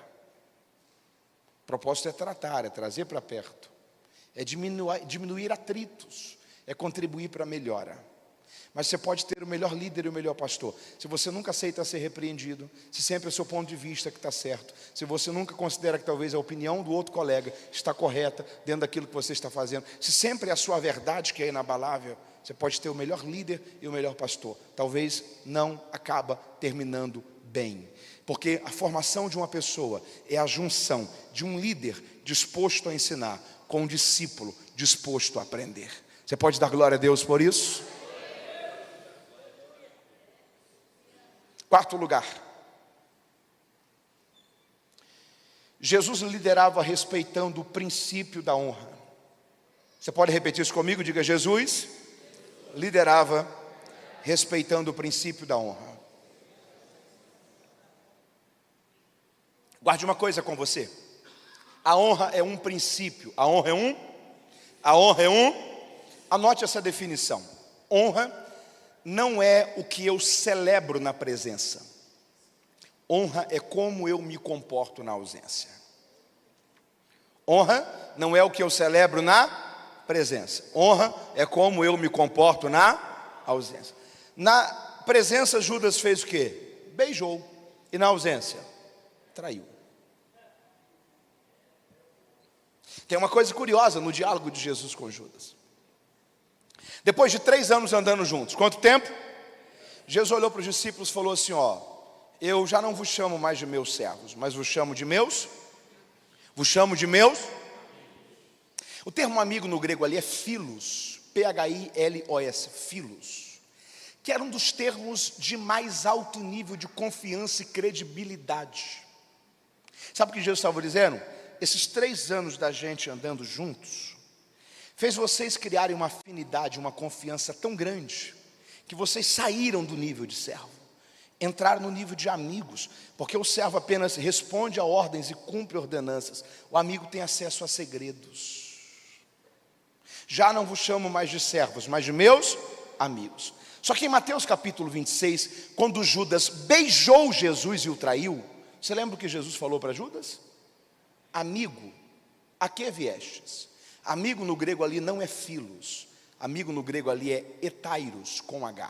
O propósito é tratar, é trazer para perto, é diminuir atritos, é contribuir para a melhora. Mas você pode ter o melhor líder e o melhor pastor. Se você nunca aceita ser repreendido, se sempre é o seu ponto de vista que está certo, se você nunca considera que talvez a opinião do outro colega está correta dentro daquilo que você está fazendo, se sempre é a sua verdade que é inabalável, você pode ter o melhor líder e o melhor pastor. Talvez não acaba terminando bem. Porque a formação de uma pessoa é a junção de um líder disposto a ensinar com um discípulo disposto a aprender. Você pode dar glória a Deus por isso? Quarto lugar, Jesus liderava respeitando o princípio da honra. Você pode repetir isso comigo? Diga: Jesus liderava respeitando o princípio da honra. Guarde uma coisa com você: a honra é um princípio. Anote essa definição. Honra não é o que eu celebro na presença. Honra é como eu me comporto na ausência. Honra não é o que eu celebro na presença. Honra é como eu me comporto na ausência. Na presença, Judas fez o quê? Beijou. E na ausência, traiu. Tem uma coisa curiosa no diálogo de Jesus com Judas. Depois de 3 anos andando juntos, quanto tempo? Jesus olhou para os discípulos e falou assim: eu já não vos chamo mais de meus servos, mas vos chamo de meus. O termo amigo no grego ali é philos, P-H-I-L-O-S, philos, que era um dos termos de mais alto nível de confiança e credibilidade. Sabe o que Jesus estava dizendo? Esses 3 anos da gente andando juntos fez vocês criarem uma afinidade, uma confiança tão grande, que vocês saíram do nível de servo, entraram no nível de amigos, porque o servo apenas responde a ordens e cumpre ordenanças, o amigo tem acesso a segredos. Já não vos chamo mais de servos, mas de meus amigos. Só que em Mateus capítulo 26, quando Judas beijou Jesus e o traiu, você lembra o que Jesus falou para Judas? Amigo, a que viestes? Amigo no grego ali não é philos, amigo no grego ali é etairos, com H.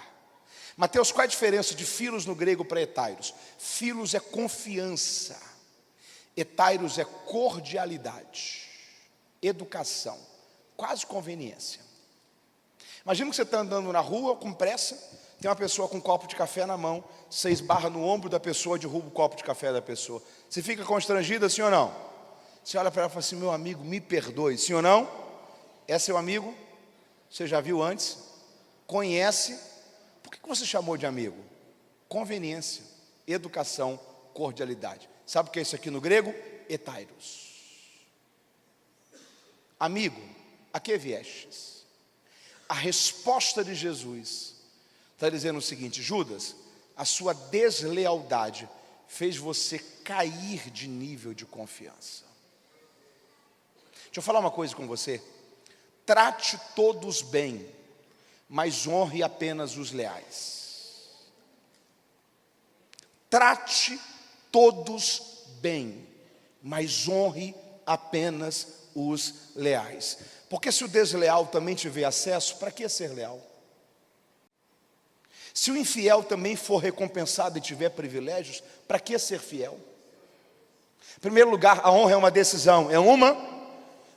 Mateus, qual é a diferença de philos no grego para etairos? Philos é confiança, etairos é cordialidade, educação, quase conveniência. Imagina que você está andando na rua com pressa, tem uma pessoa com um copo de café na mão, você esbarra no ombro da pessoa, derruba o copo de café da pessoa. Você fica constrangido, sim ou não? Você olha para ela e fala assim: meu amigo, me perdoe, sim ou não? É seu amigo? Você já viu antes? Conhece? Por que você chamou de amigo? Conveniência, educação, cordialidade. Sabe o que é isso aqui no grego? Etairos. Amigo, a que viestes? A resposta de Jesus está dizendo o seguinte: Judas, a sua deslealdade fez você cair de nível de confiança. Deixa eu falar uma coisa com você: trate todos bem, mas honre apenas os leais. Trate todos bem, mas honre apenas os leais. Porque se o desleal também tiver acesso, para que ser leal? Se o infiel também for recompensado e tiver privilégios, para que ser fiel? Em primeiro lugar, a honra é uma decisão,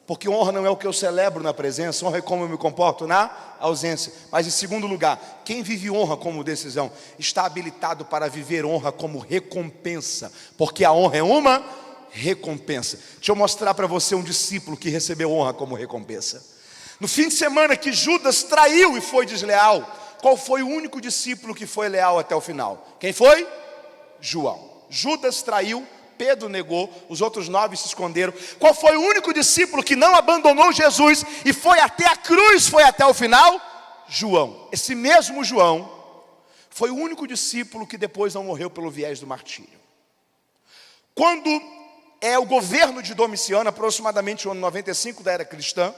porque honra não é o que eu celebro na presença, honra é como eu me comporto na ausência. Mas em segundo lugar, quem vive honra como decisão, está habilitado para viver honra como recompensa, porque a honra é uma recompensa. Deixa eu mostrar para você um discípulo que recebeu honra como recompensa. No fim de semana que Judas traiu e foi desleal, qual foi o único discípulo que foi leal até o final? Quem foi? João. Judas traiu, Pedro negou, os outros 9 se esconderam. Qual foi o único discípulo que não abandonou Jesus e foi até a cruz, foi até o final? João. Esse mesmo João foi o único discípulo que depois não morreu pelo viés do martírio. Quando o governo de Domiciano, aproximadamente o ano 95 da era cristã,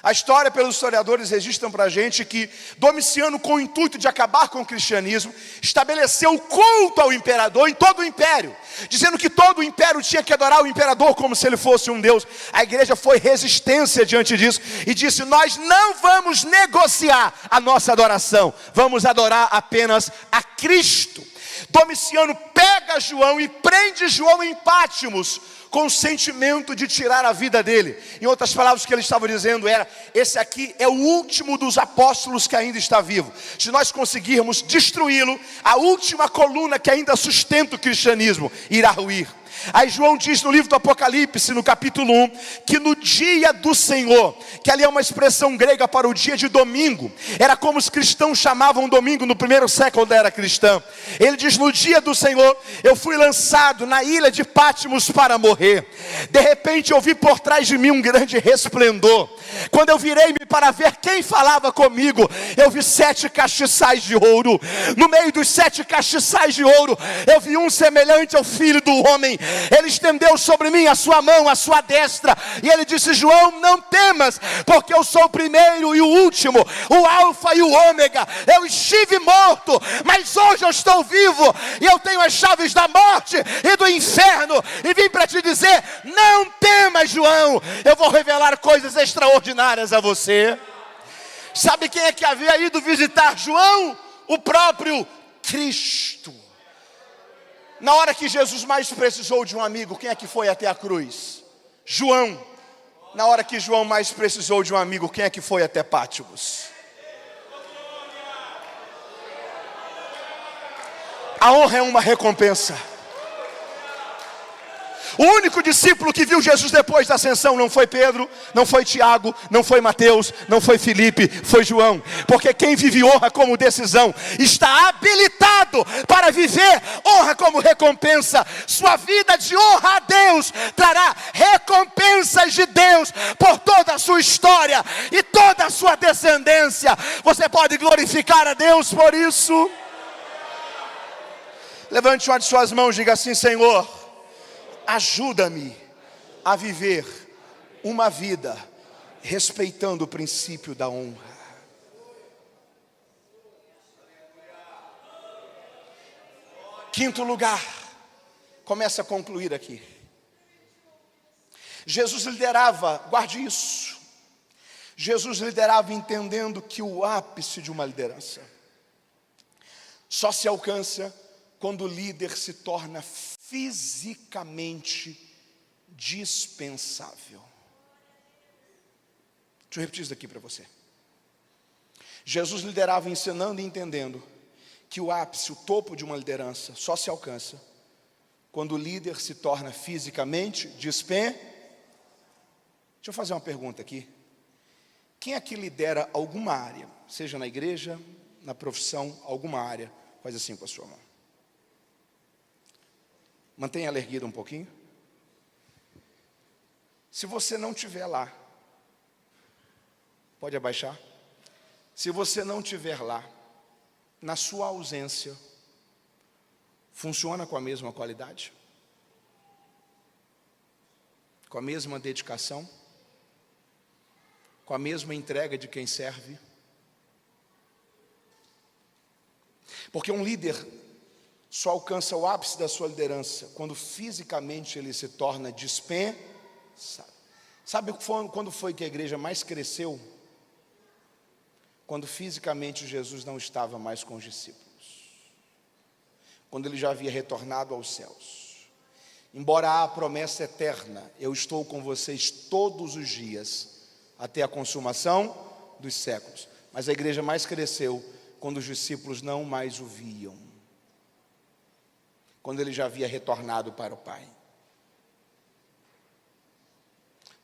a história pelos historiadores registram para a gente que Domiciano, com o intuito de acabar com o cristianismo, estabeleceu o culto ao imperador em todo o império, dizendo que todo o império tinha que adorar o imperador como se ele fosse um deus. A igreja foi resistência diante disso e disse: nós não vamos negociar a nossa adoração, vamos adorar apenas a Cristo. Domiciano pega João e prende João em Pátimos, com o sentimento de tirar a vida dele. Em outras palavras, o que ele estava dizendo era: esse aqui é o último dos apóstolos que ainda está vivo. Se nós conseguirmos destruí-lo, a última coluna que ainda sustenta o cristianismo irá ruir. Aí João diz no livro do Apocalipse, no capítulo 1, que no dia do Senhor, que ali é uma expressão grega para o dia de domingo, era como os cristãos chamavam domingo no primeiro século da era cristã. Ele diz: no dia do Senhor, eu fui lançado na ilha de Pátimos para morrer. De repente eu vi por trás de mim um grande resplendor. Quando eu virei-me para ver quem falava comigo, eu vi 7 castiçais de ouro. No meio dos 7 castiçais de ouro, eu vi um semelhante ao Filho do Homem. Ele estendeu sobre mim a sua mão, a sua destra, e ele disse: João, não temas, porque eu sou o primeiro e o último, o alfa e o ômega. Eu estive morto, mas hoje eu estou vivo, e eu tenho as chaves da morte e do inferno, e vim para te dizer: não temas, João, eu vou revelar coisas extraordinárias a você. Sabe quem é que havia ido visitar João? O próprio Cristo. Na hora que Jesus mais precisou de um amigo, quem é que foi até a cruz? João. Na hora que João mais precisou de um amigo, quem é que foi até Pátimos? A honra é uma recompensa. O único discípulo que viu Jesus depois da ascensão não foi Pedro, não foi Tiago, não foi Mateus, não foi Filipe, foi João. Porque quem vive honra como decisão está habilitado para viver honra como recompensa. Sua vida de honra a Deus trará recompensas de Deus por toda a sua história e toda a sua descendência. Você pode glorificar a Deus por isso? Levante uma de suas mãos e diga assim: Senhor, ajuda-me a viver uma vida respeitando o princípio da honra. Quinto lugar, começa a concluir aqui. Jesus liderava, guarde isso. Jesus liderava entendendo que o ápice de uma liderança só se alcança quando o líder se torna fisicamente dispensável. Deixa eu repetir isso aqui para você. Jesus liderava ensinando e entendendo que o ápice, o topo de uma liderança só se alcança quando o líder se torna fisicamente dispensável. Deixa eu fazer uma pergunta aqui. Quem aqui lidera alguma área, seja na igreja, na profissão, alguma área? Faz assim com a sua mão. Mantenha ela erguida um pouquinho. Se você não estiver lá, pode abaixar. Se você não estiver lá, na sua ausência, funciona com a mesma qualidade? Com a mesma dedicação? Com a mesma entrega de quem serve? Porque um líder só alcança o ápice da sua liderança quando fisicamente ele se torna dispensável. Sabe quando foi que a igreja mais cresceu? Quando fisicamente Jesus não estava mais com os discípulos. Quando ele já havia retornado aos céus. Embora há a promessa eterna: eu estou com vocês todos os dias, até a consumação dos séculos. Mas a igreja mais cresceu quando os discípulos não mais o viam. Quando ele já havia retornado para o Pai.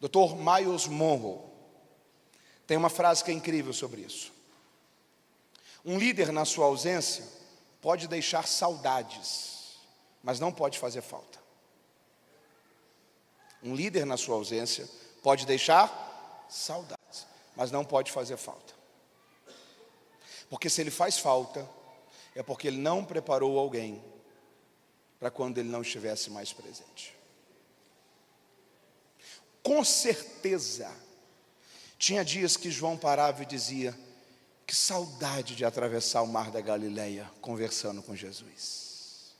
Dr. Miles Monroe tem uma frase que é incrível sobre isso. Um líder na sua ausência pode deixar saudades, mas não pode fazer falta. Um líder na sua ausência pode deixar saudades, mas não pode fazer falta. Porque se ele faz falta, é porque ele não preparou alguém para quando ele não estivesse mais presente. Com certeza, tinha dias que João parava e dizia: que saudade de atravessar o mar da Galileia conversando com Jesus.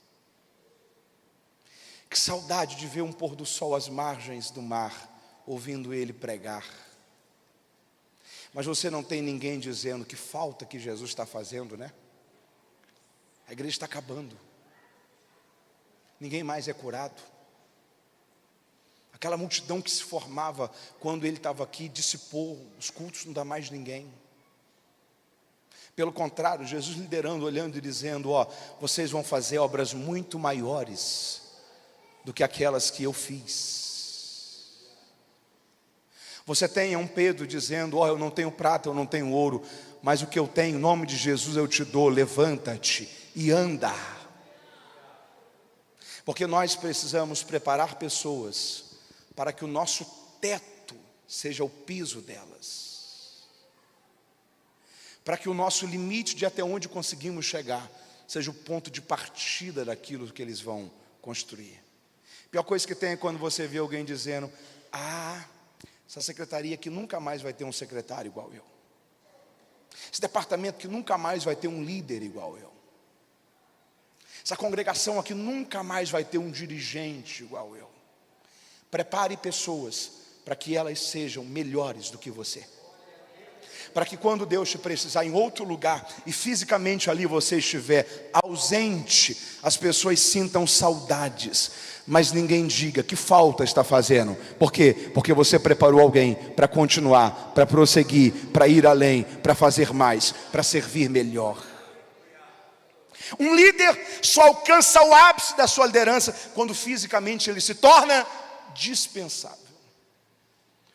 Que saudade de ver um pôr do sol às margens do mar, ouvindo ele pregar. Mas você não tem ninguém dizendo que falta que Jesus está fazendo, né? A igreja está acabando. Ninguém mais é curado. Aquela multidão que se formava quando ele estava aqui dissipou, os cultos não dá mais ninguém. Pelo contrário, Jesus liderando, olhando e dizendo: ó, vocês vão fazer obras muito maiores do que aquelas que eu fiz. Você tem um Pedro dizendo: ó, eu não tenho prata, eu não tenho ouro, mas o que eu tenho, em nome de Jesus eu te dou, levanta-te e anda. Porque nós precisamos preparar pessoas para que o nosso teto seja o piso delas. Para que o nosso limite de até onde conseguimos chegar seja o ponto de partida daquilo que eles vão construir. A pior coisa que tem é quando você vê alguém dizendo: ah, essa secretaria aqui nunca mais vai ter um secretário igual eu. Esse departamento que nunca mais vai ter um líder igual eu. Essa congregação aqui nunca mais vai ter um dirigente igual eu. Prepare pessoas para que elas sejam melhores do que você. Para que quando Deus te precisar em outro lugar e fisicamente ali você estiver ausente, as pessoas sintam saudades, mas ninguém diga que falta está fazendo. Por quê? Porque você preparou alguém para continuar, para prosseguir, para ir além, para fazer mais, para servir melhor. Um líder só alcança o ápice da sua liderança quando fisicamente ele se torna dispensável.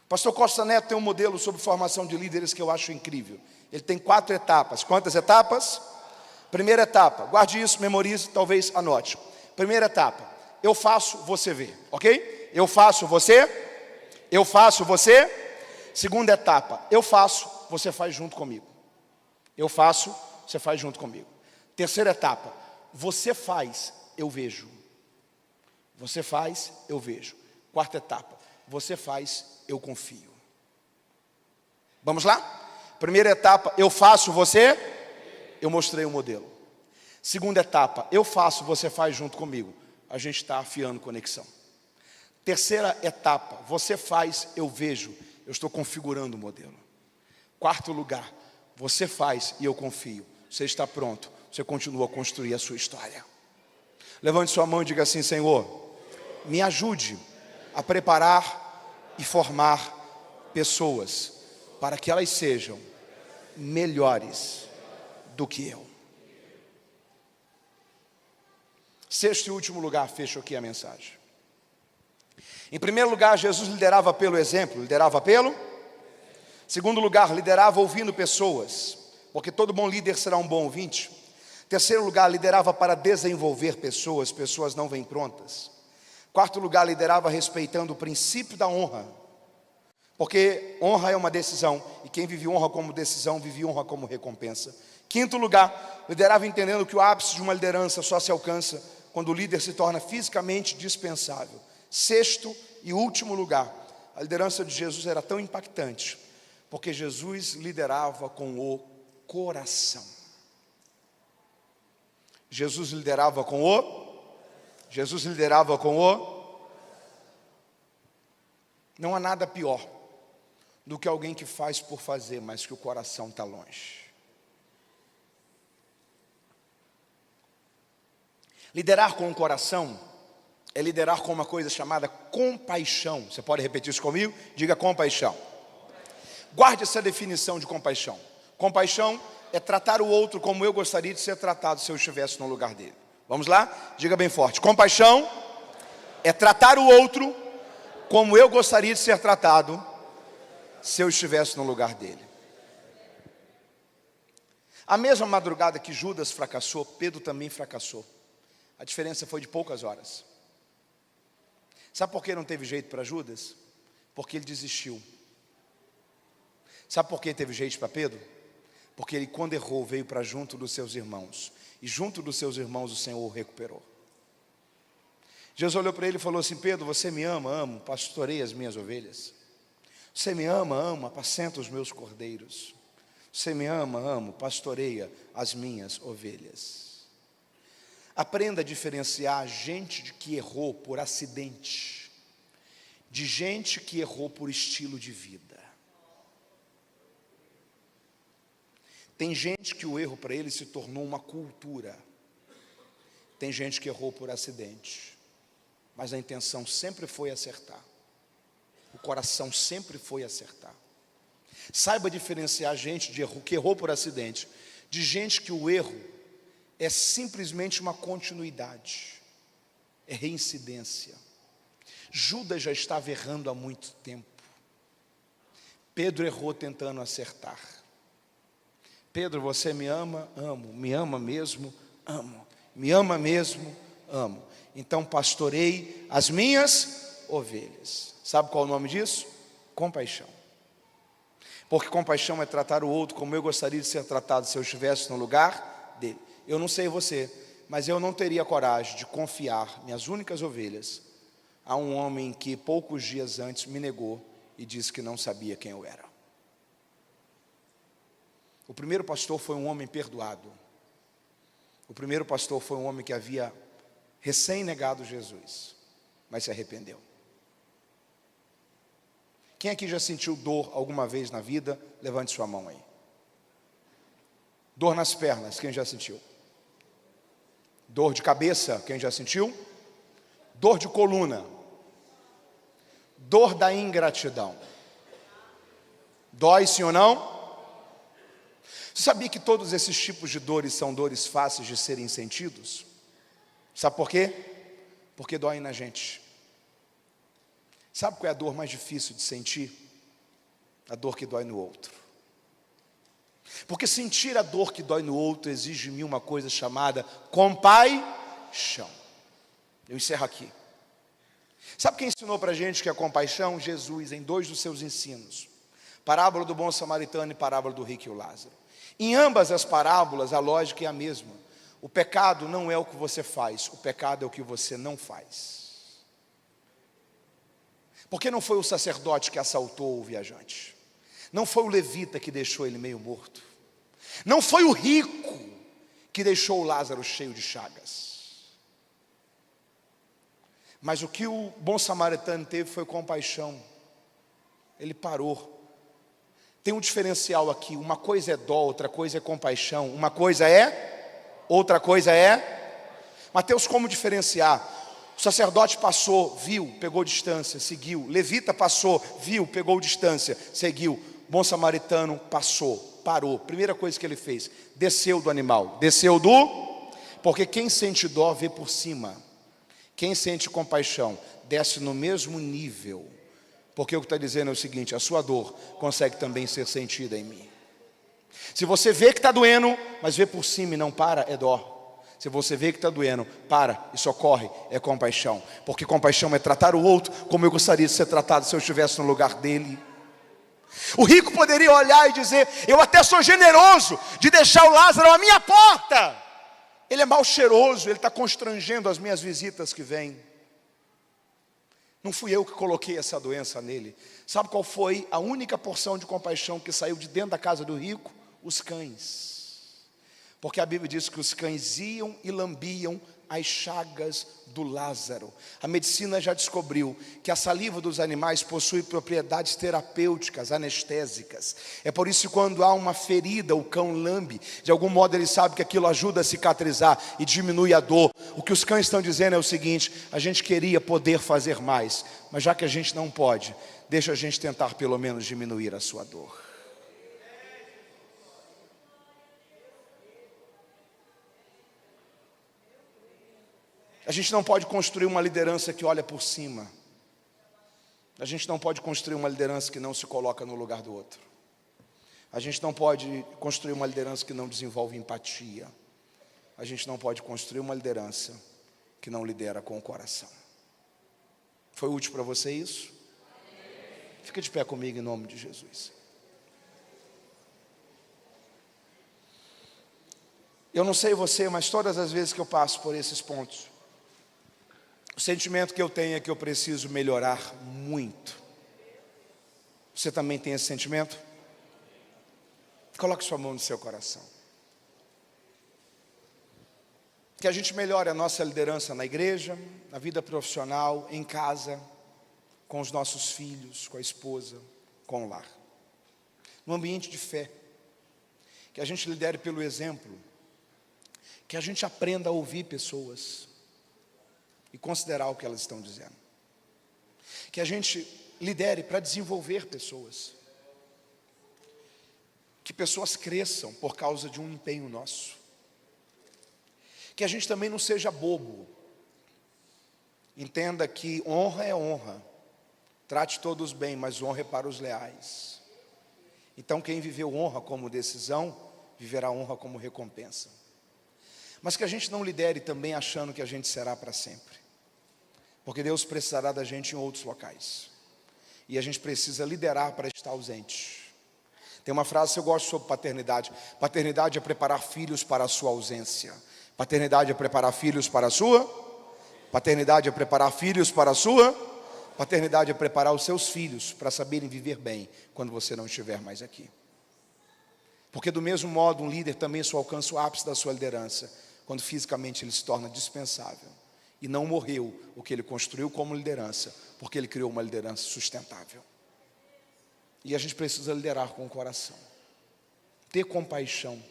O pastor Costa Neto tem um modelo sobre formação de líderes que eu acho incrível. Ele tem 4 etapas. Quantas etapas? Primeira etapa, guarde isso, memorize, talvez anote. Primeira etapa: eu faço, você vê, ok? Eu faço, você. Segunda etapa: eu faço, você faz junto comigo. Eu faço, você faz junto comigo. Terceira etapa: você faz, eu vejo. Você faz, eu vejo. Quarta etapa: você faz, eu confio. Vamos lá? Primeira etapa: eu faço, você. Eu mostrei o modelo. Segunda etapa: eu faço, você faz junto comigo. A gente está afiando conexão. Terceira etapa: você faz, eu vejo. Eu estou configurando o modelo. Quarto lugar: você faz e eu confio. Você está pronto. Você continua a construir a sua história. Levante sua mão e diga assim: Senhor, me ajude a preparar e formar pessoas para que elas sejam melhores do que eu. Sexto e último lugar, fecho aqui a mensagem. Em primeiro lugar, Jesus liderava pelo exemplo, Segundo lugar, liderava ouvindo pessoas, porque todo bom líder será um bom ouvinte. Terceiro lugar, liderava para desenvolver pessoas, pessoas não vêm prontas. Quarto lugar, liderava respeitando o princípio da honra, porque honra é uma decisão, e quem vive honra como decisão, vive honra como recompensa. Quinto lugar, liderava entendendo que o ápice de uma liderança só se alcança quando o líder se torna fisicamente dispensável. Sexto e último lugar, a liderança de Jesus era tão impactante, porque Jesus liderava com o coração. Jesus liderava com o... Não há nada pior do que alguém que faz por fazer, mas que o coração está longe. Liderar com o coração é liderar com uma coisa chamada compaixão. Você pode repetir isso comigo? Diga: compaixão. Guarde essa definição de compaixão. Compaixão é tratar o outro como eu gostaria de ser tratado se eu estivesse no lugar dele. Vamos lá? Diga bem forte: compaixão é tratar o outro como eu gostaria de ser tratado se eu estivesse no lugar dele. A mesma madrugada que Judas fracassou, Pedro também fracassou. A diferença foi de poucas horas. Sabe por que não teve jeito para Judas? Porque ele desistiu. Sabe por que teve jeito para Pedro? Porque ele, quando errou, veio para junto dos seus irmãos. E junto dos seus irmãos o Senhor o recuperou. Jesus olhou para ele e falou assim: Pedro, você me ama? Amo, pastorei as minhas ovelhas. Você me ama? Amo, apacenta os meus cordeiros. Você me ama? Amo, pastoreia as minhas ovelhas. Aprenda a diferenciar gente de que errou por acidente, de gente que errou por estilo de vida. Tem gente que o erro para ele se tornou uma cultura. Tem gente que errou por acidente, mas a intenção sempre foi acertar. O coração sempre foi acertar. Saiba diferenciar gente que errou por acidente, de gente que o erro é simplesmente uma continuidade, é reincidência. Judas já estava errando há muito tempo. Pedro errou tentando acertar. Pedro, você me ama? Amo. Me ama mesmo? Amo. Me ama mesmo? Amo. Então pastorei as minhas ovelhas. Sabe qual é o nome disso? Compaixão. Porque compaixão é tratar o outro como eu gostaria de ser tratado se eu estivesse no lugar dele. Eu não sei você, mas eu não teria coragem de confiar minhas únicas ovelhas a um homem que poucos dias antes me negou e disse que não sabia quem eu era. O primeiro pastor foi um homem perdoado. O primeiro pastor foi um homem que havia recém-negado Jesus, mas se arrependeu. Quem aqui já sentiu dor alguma vez na vida? Levante sua mão aí. Dor nas pernas, quem já sentiu? Dor de cabeça, quem já sentiu? Dor de coluna. Dor da ingratidão. Dói sim ou não? Você sabia que todos esses tipos de dores são dores fáceis de serem sentidos? Sabe por quê? Porque doem na gente. Sabe qual é a dor mais difícil de sentir? A dor que dói no outro. Porque sentir a dor que dói no outro exige de mim uma coisa chamada compaixão. Eu encerro aqui. Sabe quem ensinou para a gente que é compaixão? Jesus, em 2 dos seus ensinos. Parábola do bom samaritano e parábola do rico e o Lázaro. Em ambas as parábolas a lógica é a mesma. O pecado não é o que você faz, o pecado é o que você não faz. Porque não foi o sacerdote que assaltou o viajante. Não foi o levita que deixou ele meio morto. Não foi o rico que deixou o Lázaro cheio de chagas. Mas o que o bom samaritano teve foi compaixão. Ele parou. Tem um diferencial aqui, uma coisa é dó, outra coisa é compaixão, uma coisa é, outra coisa é. Mateus, como diferenciar? O sacerdote passou, viu, pegou distância, seguiu. Levita passou, viu, pegou distância, seguiu. Bom samaritano passou, parou. Primeira coisa que ele fez, desceu do animal, desceu do... Porque quem sente dó vê por cima. Quem sente compaixão desce no mesmo nível. Porque o que está dizendo é o seguinte: a sua dor consegue também ser sentida em mim. Se você vê que está doendo, mas vê por cima e não para, é dó. Se você vê que está doendo, para e socorre, é compaixão. Porque compaixão é tratar o outro como eu gostaria de ser tratado se eu estivesse no lugar dele. O rico poderia olhar e dizer: eu até sou generoso de deixar o Lázaro à minha porta. Ele é mal cheiroso, ele está constrangendo as minhas visitas que vêm. Não fui eu que coloquei essa doença nele. Sabe qual foi a única porção de compaixão que saiu de dentro da casa do rico? Os cães. Porque a Bíblia diz que os cães iam e lambiam as chagas do Lázaro. A medicina já descobriu que a saliva dos animais possui propriedades terapêuticas, anestésicas. É por isso que quando há uma ferida, o cão lambe. De algum modo ele sabe que aquilo ajuda a cicatrizar e diminui a dor. O que os cães estão dizendo é o seguinte: a gente queria poder fazer mais, mas já que a gente não pode, deixa a gente tentar pelo menos diminuir a sua dor. A gente não pode construir uma liderança que olha por cima. A gente não pode construir uma liderança que não se coloca no lugar do outro. A gente não pode construir uma liderança que não desenvolve empatia. A gente não pode construir uma liderança que não lidera com o coração. Foi útil para você isso? Fica de pé comigo em nome de Jesus. Eu não sei você, mas todas as vezes que eu passo por esses pontos, o sentimento que eu tenho é que eu preciso melhorar muito. Você também tem esse sentimento? Coloque sua mão no seu coração. Que a gente melhore a nossa liderança na igreja, na vida profissional, em casa, com os nossos filhos, com a esposa, com o lar. No ambiente de fé. Que a gente lidere pelo exemplo. Que a gente aprenda a ouvir pessoas e considerar o que elas estão dizendo. Que a gente lidere para desenvolver pessoas. Que pessoas cresçam por causa de um empenho nosso. Que a gente também não seja bobo. Entenda que honra é honra. Trate todos bem, mas honra é para os leais. Então quem viveu honra como decisão, viverá honra como recompensa. Mas que a gente não lidere também achando que a gente será para sempre. Porque Deus precisará da gente em outros locais. E a gente precisa liderar para estar ausente. Tem uma frase que eu gosto sobre paternidade. Paternidade é preparar filhos para a sua ausência. Paternidade é preparar filhos para a sua. Paternidade é preparar filhos para a sua. Paternidade é preparar os seus filhos para saberem viver bem quando você não estiver mais aqui. Porque do mesmo modo um líder também só alcança o ápice da sua liderança quando fisicamente ele se torna dispensável. E não morreu o que ele construiu como liderança, porque ele criou uma liderança sustentável. E a gente precisa liderar com o coração. Ter compaixão,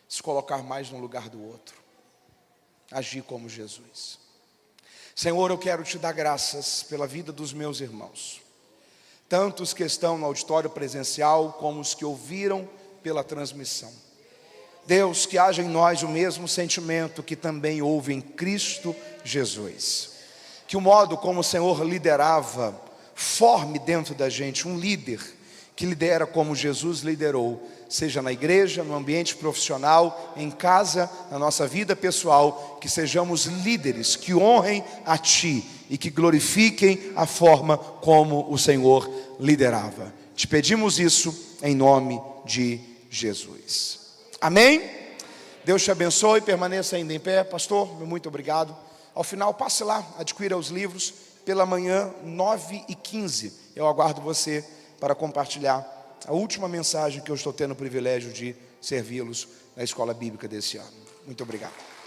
se colocar mais no lugar do outro. Agir como Jesus. Senhor, eu quero te dar graças pela vida dos meus irmãos. Tanto os que estão no auditório presencial, como os que ouviram pela transmissão. Deus, que haja em nós o mesmo sentimento que também houve em Cristo Jesus. Que o modo como o Senhor liderava, forme dentro da gente um líder que lidera como Jesus liderou, seja na igreja, no ambiente profissional, em casa, na nossa vida pessoal, que sejamos líderes que honrem a Ti e que glorifiquem a forma como o Senhor liderava. Te pedimos isso em nome de Jesus. Amém? Deus te abençoe, permaneça ainda em pé. Pastor, muito obrigado. Ao final, passe lá, adquira os livros. Pela manhã, 9h15, eu aguardo você para compartilhar a última mensagem que eu estou tendo o privilégio de servi-los na escola bíblica desse ano. Muito obrigado.